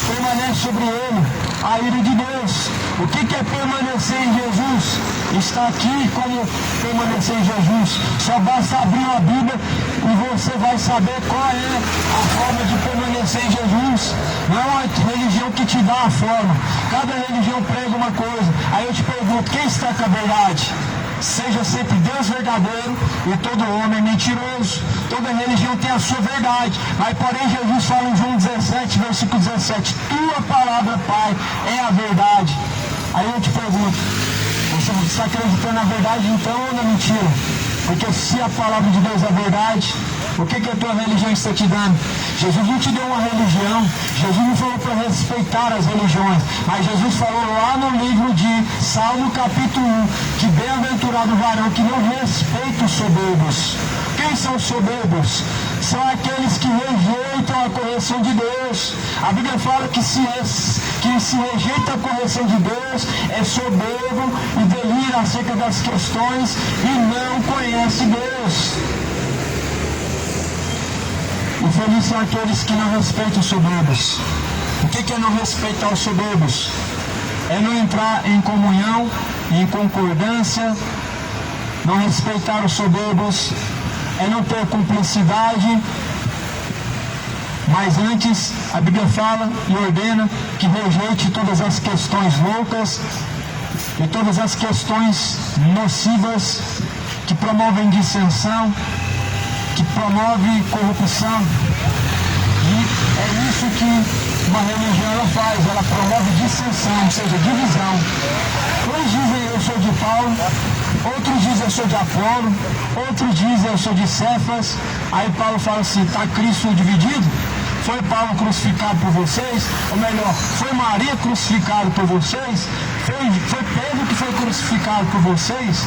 permanece sobre ele a ira de Deus. O que é permanecer em Jesus? Está aqui como permanecer em Jesus. Só basta abrir a Bíblia e você vai saber qual é a forma de permanecer em Jesus. Não é uma religião que te dá a forma. Cada religião prega uma coisa. Aí eu te pergunto, quem está com a verdade? Seja sempre Deus verdadeiro e todo homem mentiroso. Toda religião tem a sua verdade, mas porém Jesus fala em João 17, versículo 17: tua palavra, Pai, é a verdade. Aí eu te pergunto, você está acreditando na verdade então ou na mentira? Porque se a palavra de Deus é verdade, o que a tua religião está te dando? Jesus não te deu uma religião, Jesus não falou para respeitar as religiões, mas Jesus falou lá no livro de Salmo capítulo 1, que bem-aventurado o varão que não respeita os soberbos. Quem são os soberbos? São aqueles que rejeitam a correção de Deus. A Bíblia fala que se rejeita a correção de Deus, é soberbo e delira acerca das questões e não conhece Deus. E felizes são aqueles que não respeitam os soberbos. O que é não respeitar os soberbos? É não entrar em comunhão, em concordância. Não respeitar os soberbos é não ter cumplicidade. Mas antes, a Bíblia fala e ordena que rejeite todas as questões loucas e todas as questões nocivas que promovem dissensão, que promove corrupção. E é isso que uma religião ela faz, ela promove dissensão, ou seja, divisão. Uns dizem eu sou de Paulo, outros dizem eu sou de Apolo, outros dizem eu sou de Cefas. Aí Paulo fala assim, está Cristo dividido? Foi Paulo crucificado por vocês? Ou melhor, foi Maria crucificado por vocês? Foi Pedro que foi crucificado por vocês?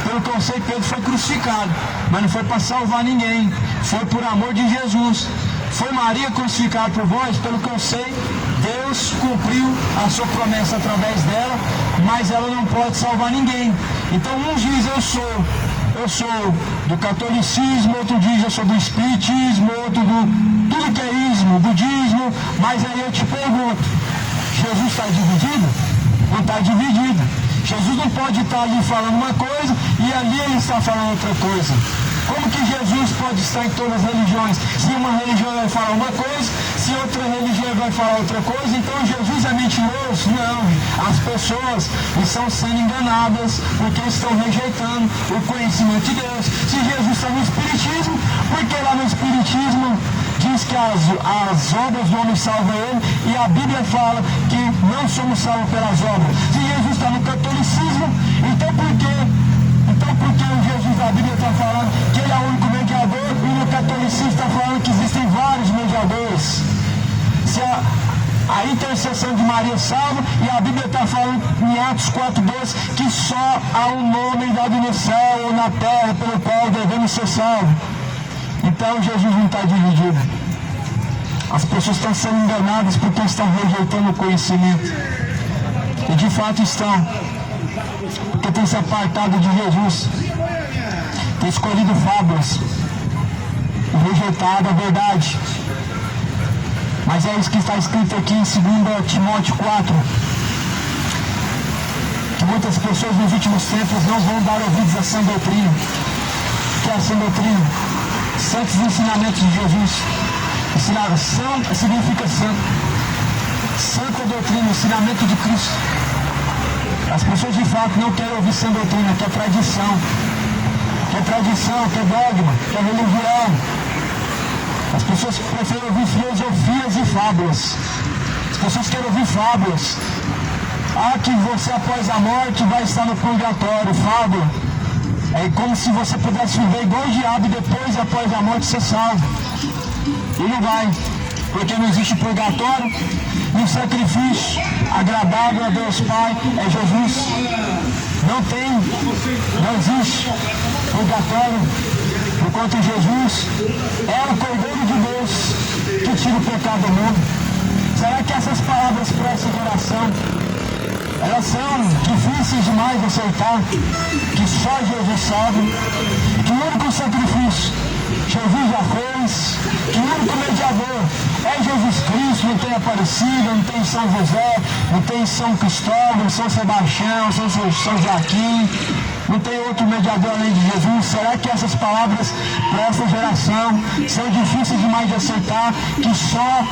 Pelo que eu sei, Pedro foi crucificado, mas não foi para salvar ninguém, foi por amor de Jesus. Foi Maria crucificada por vós? Pelo que eu sei, Deus cumpriu a sua promessa através dela, mas ela não pode salvar ninguém. Então uns dizem eu sou do catolicismo, outro diz eu sou do espiritismo, outro do tudo que é ismo, budismo. Mas aí eu te pergunto, Jesus está dividido? Não está dividido. Jesus não pode estar ali falando uma coisa e ali ele está falando outra coisa. Como que Jesus pode estar em todas as religiões? Se uma religião vai falar uma coisa, se outra religião vai falar outra coisa, então Jesus é mentiroso? Não, as pessoas estão sendo enganadas porque estão rejeitando o conhecimento de Deus. Se Jesus está no Espiritismo, porque lá no Espiritismo diz que as obras do homem salvam ele, e a Bíblia fala que não somos salvos pelas obras. Se Jesus está no catolicismo, então por que o Jesus da Bíblia está falando que ele é o único mediador, e no catolicismo está falando que existem vários mediadores? Se a intercessão de Maria salva, e a Bíblia está falando em Atos 4:12 que só há um nome dado no céu ou na terra pelo qual devemos ser salvos. Então Jesus não está dividido. As pessoas estão sendo enganadas porque estão rejeitando o conhecimento. E de fato estão. Porque tem se apartado de Jesus. Tem escolhido fábulas. E rejeitado a verdade. Mas é isso que está escrito aqui em 2 Timóteo 4. Que muitas pessoas nos últimos tempos não vão dar ouvidos à sã doutrina. O que é a sã doutrina? Santos ensinamentos de Jesus. Ensinar são significa santo. Santa doutrina, ensinamento de Cristo. As pessoas de fato não querem ouvir sã doutrina, quer tradição. Quer tradição, quer dogma, quer religião. As pessoas preferem ouvir filosofias e fábulas. As pessoas querem ouvir fábulas. Que você após a morte vai estar no purgatório. Fábula. É como se você pudesse viver igual o diabo e depois, após a morte, ser salvo. E não vai. Porque não existe purgatório. E o sacrifício agradável a Deus Pai é Jesus. Não existe purgatório. Enquanto Jesus é o Cordeiro de Deus que tira o pecado do mundo. Será que essas palavras para essa geração, elas são difíceis demais de aceitar? Que só Jesus sabe, que o único sacrifício Jesus já fez, que o único mediador é Jesus Cristo, não tem Aparecida, não tem São José, não tem São Cristóvão, São Sebastião, São Joaquim, não tem outro mediador além de Jesus. Será que essas palavras para essa geração são difíceis demais de aceitar? Que só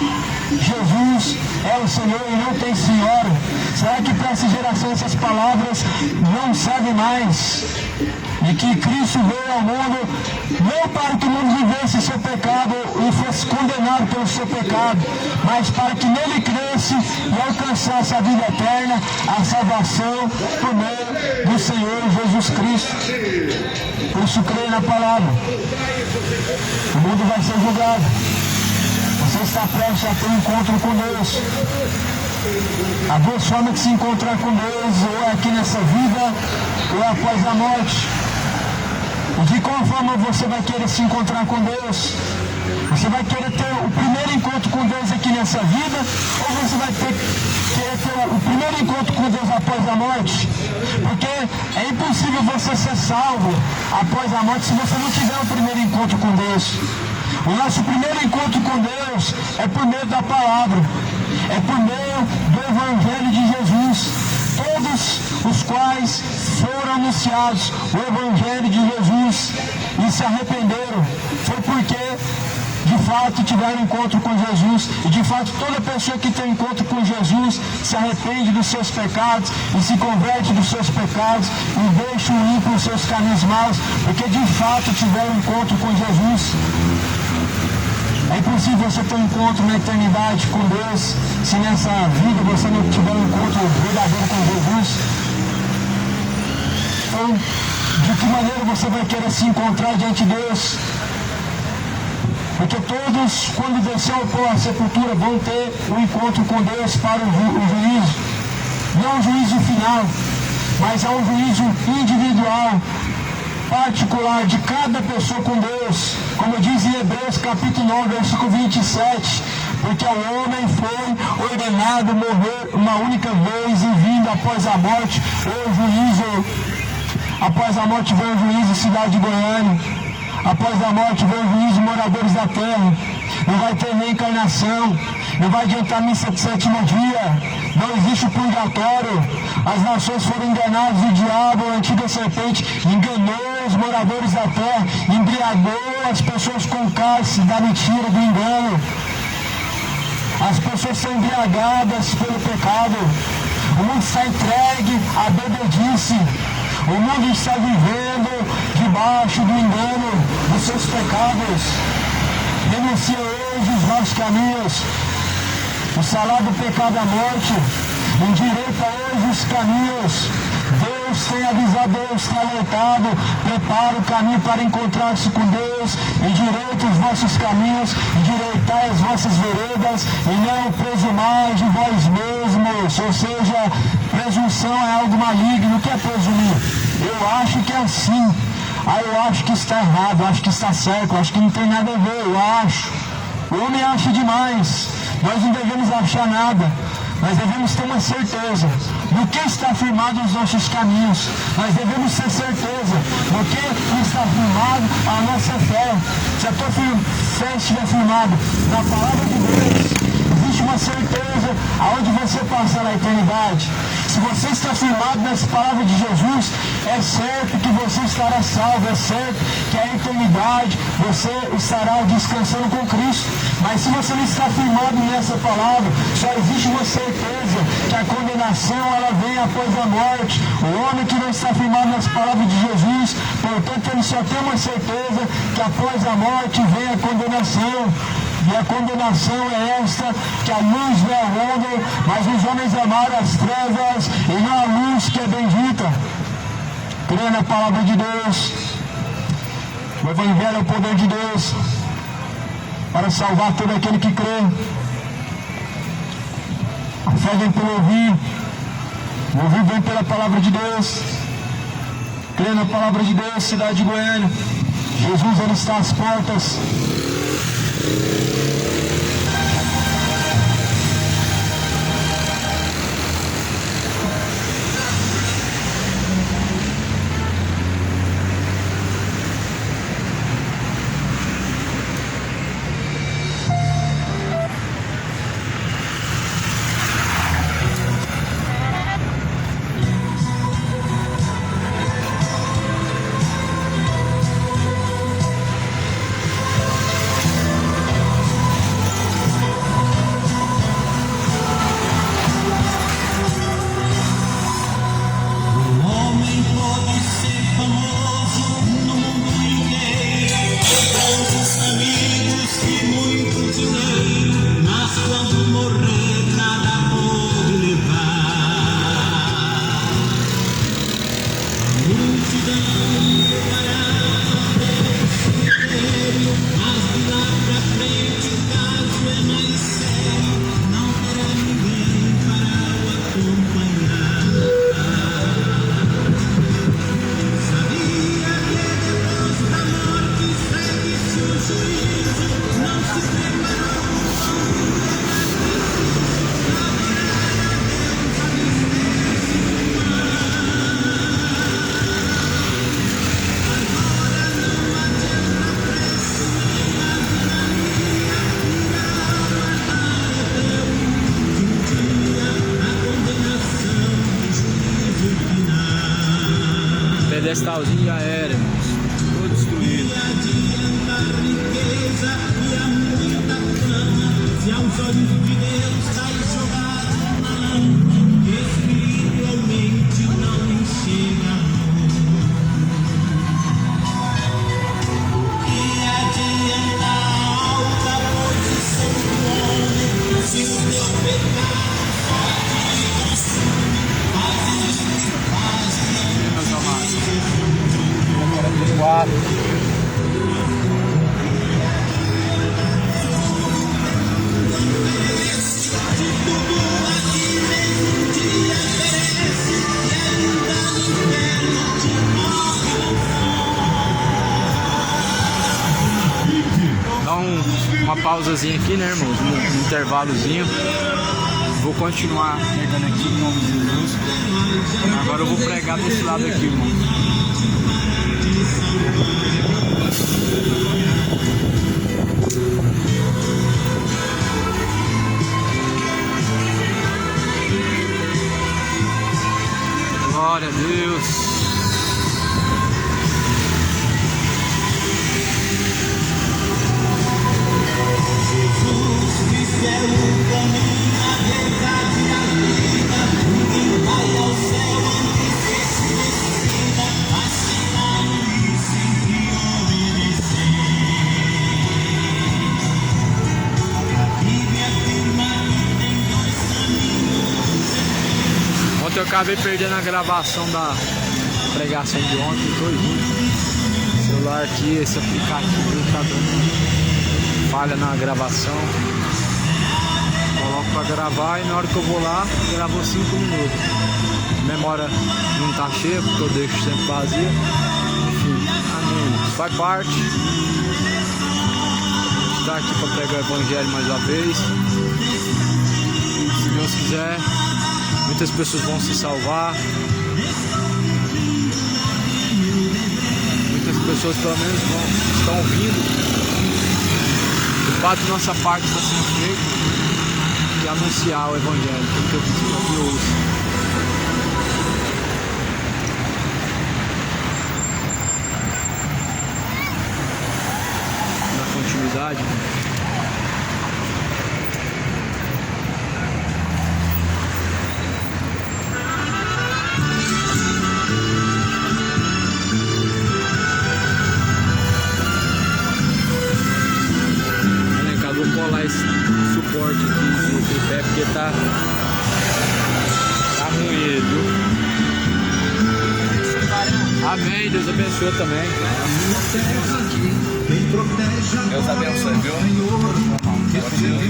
Jesus é o Senhor e não tem senhora? Será que para essa geração essas palavras não servem mais? E que Cristo veio ao mundo não para que o mundo vivesse seu pecado e fosse condenado pelo seu pecado, mas para que nele cresce e alcançasse a vida eterna, a salvação por meio do Senhor Jesus Cristo. Por isso creia na palavra. O mundo vai ser julgado. Você está prestes a ter um encontro com Deus. Há duas formas de se encontrar com Deus, ou é aqui nessa vida, ou é após a morte. E de qual forma você vai querer se encontrar com Deus? Você vai querer ter o primeiro encontro com Deus aqui nessa vida, ou você vai querer ter o primeiro encontro com Deus após a morte? Porque é impossível você ser salvo após a morte se você não tiver o primeiro encontro com Deus. O nosso primeiro encontro com Deus é por meio da palavra, é por meio do Evangelho de Jesus. Todos os quais foram anunciados o Evangelho de Jesus e se arrependeram, foi porque de fato tiveram encontro com Jesus. E de fato toda pessoa que tem encontro com Jesus se arrepende dos seus pecados e se converte dos seus pecados e deixa o ímpio os seus caminhos maus, porque de fato tiveram encontro com Jesus. É impossível você ter um encontro na eternidade com Deus se nessa vida você não tiver um encontro verdadeiro com Jesus. Então, de que maneira você vai querer se encontrar diante de Deus? Porque todos, quando descer ao pó, a sepultura, vão ter um encontro com Deus para o juízo. Não o juízo final, mas é um juízo individual, particular de cada pessoa com Deus, como diz em Hebreus capítulo 9, versículo 27, porque ao homem foi ordenado morrer uma única vez e vindo após a morte o juízo. Após a morte vem o juízo, cidade de Goiânia. Após a morte vem o juízo, moradores da terra. Não vai ter reencarnação, não vai adiantar missa de sétimo dia, não existe o purgatório. As nações foram enganadas, o diabo, a antiga serpente, enganou os moradores da terra, embriagou as pessoas com o cálice da mentira, do engano. As pessoas são embriagadas pelo pecado. O mundo está entregue à bebedice. O mundo está vivendo debaixo do engano dos seus pecados. Denuncia hoje os vossos caminhos. O salário do pecado é a morte. Endireita hoje os caminhos. Deus tem avisado, Deus está alertado. Prepara o caminho para encontrar-se com Deus. Endireita os vossos caminhos, endireitai as vossas veredas, e não presumais de vós mesmos. Ou seja, presunção é algo maligno. O que é presumir? Eu acho que é assim. Eu acho que está errado, eu acho que está certo, eu acho que não tem nada a ver, eu acho. O homem acha demais. Nós não devemos achar nada. Nós devemos ter uma certeza do que está firmado nos nossos caminhos. Nós devemos ter certeza do que está firmado a nossa fé. Se a tua fé estiver firmada na palavra de Deus, existe uma certeza aonde você passar na eternidade. Se você está firmado nessa palavra de Jesus, é certo que você estará salvo, é certo que a eternidade você estará descansando com Cristo. Mas se você não está firmado nessa palavra, só existe uma certeza, que a condenação ela vem após a morte. O homem que não está firmado nas palavras de Jesus, portanto ele só tem uma certeza, que após a morte vem a condenação. E a condenação é esta, que a luz vem ao mundo, mas os homens amaram as trevas e não a luz que é bendita. Crê na palavra de Deus. O Evangelho é o poder de Deus para salvar todo aquele que crê. A fé vem pelo ouvir, o ouvir vem pela palavra de Deus. Crê na palavra de Deus, cidade de Goiânia. Jesus ele está às portas.
Pedestalzinho já era, irmãos. Todo destruído. Se aos olhos de Deus está jogado na lama, espiritualmente não enxerga. E adianta a alta posição do homem, se o teu pecado pode consumir, fazendo o que faz. Meus amados, número 4. Dá uma pausazinha aqui, né, irmãos? Um intervalozinho. Vou continuar pregando aqui em nome de Jesus. Agora eu vou pregar desse lado aqui, irmão. Glória a Deus. Ontem eu acabei perdendo a gravação da pregação de ontem, o celular aqui, esse aplicativo tá dando falha na gravação. Coloco pra gravar e na hora que eu vou lá, gravou 5 minutos. A memória não tá cheia, porque eu deixo sempre vazia. Enfim, amém. Faz parte. A gente tá aqui para pregar o evangelho mais uma vez. Se Deus quiser, muitas pessoas vão se salvar. Muitas pessoas pelo menos estão ouvindo. O fato de nossa parte está sendo feito de anunciar o evangelho, porque eu preciso que ouça. Na continuidade. Vou colar esse suporte aqui do tripé porque tá ruim, viu? Amém, Deus abençoe também.
Deus abençoe, viu?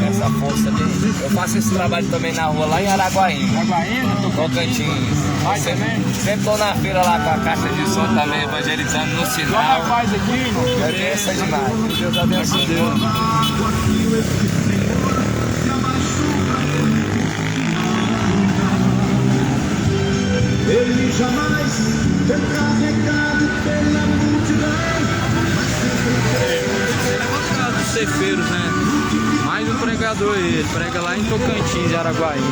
Essa força ali. Eu faço esse trabalho também na rua, lá em Araguaína. Tocantins. Sempre tô na feira lá com a caixa de som também, evangelizando no sinal.
Faz aqui, irmão.
É bênção demais. Deus abençoe.
Ele jamais foi carregado pela multidão.
Dos ceifeiros, né? Mais um pregador, ele prega lá em Tocantins, Araguaína.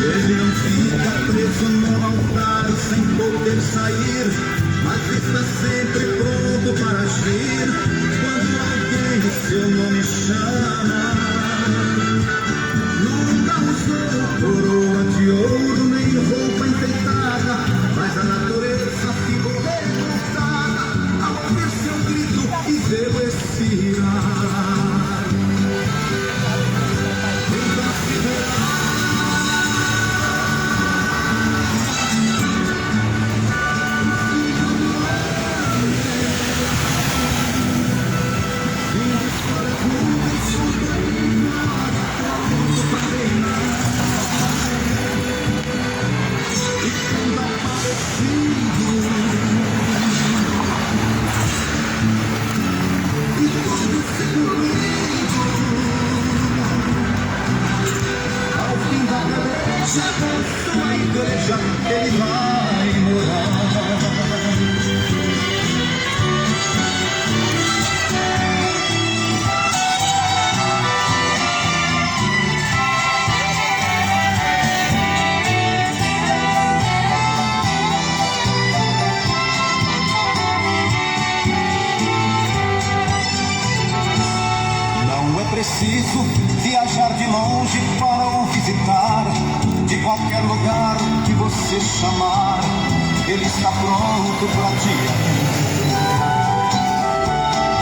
Ele não fica preso no altar sem poder sair, mas está sempre pronto para agir quando alguém o seu nome chama. Nunca usou coroa de ouro nem roupa enfeitada, mas a natureza ficou revoltada ao ouvir seu grito e ver respirar. Então se verá. Sua igreja ele vai morar. Não é preciso viajar de longe para o visitar. De qualquer lugar que você chamar, Ele está pronto para te atender.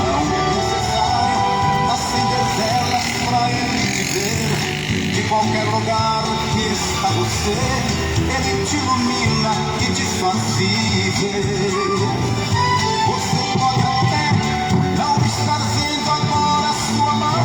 Não é necessário acender velas para Ele te ver. De qualquer lugar que está você, Ele te ilumina e te faz viver. Você pode até não estar vendo agora a sua mão,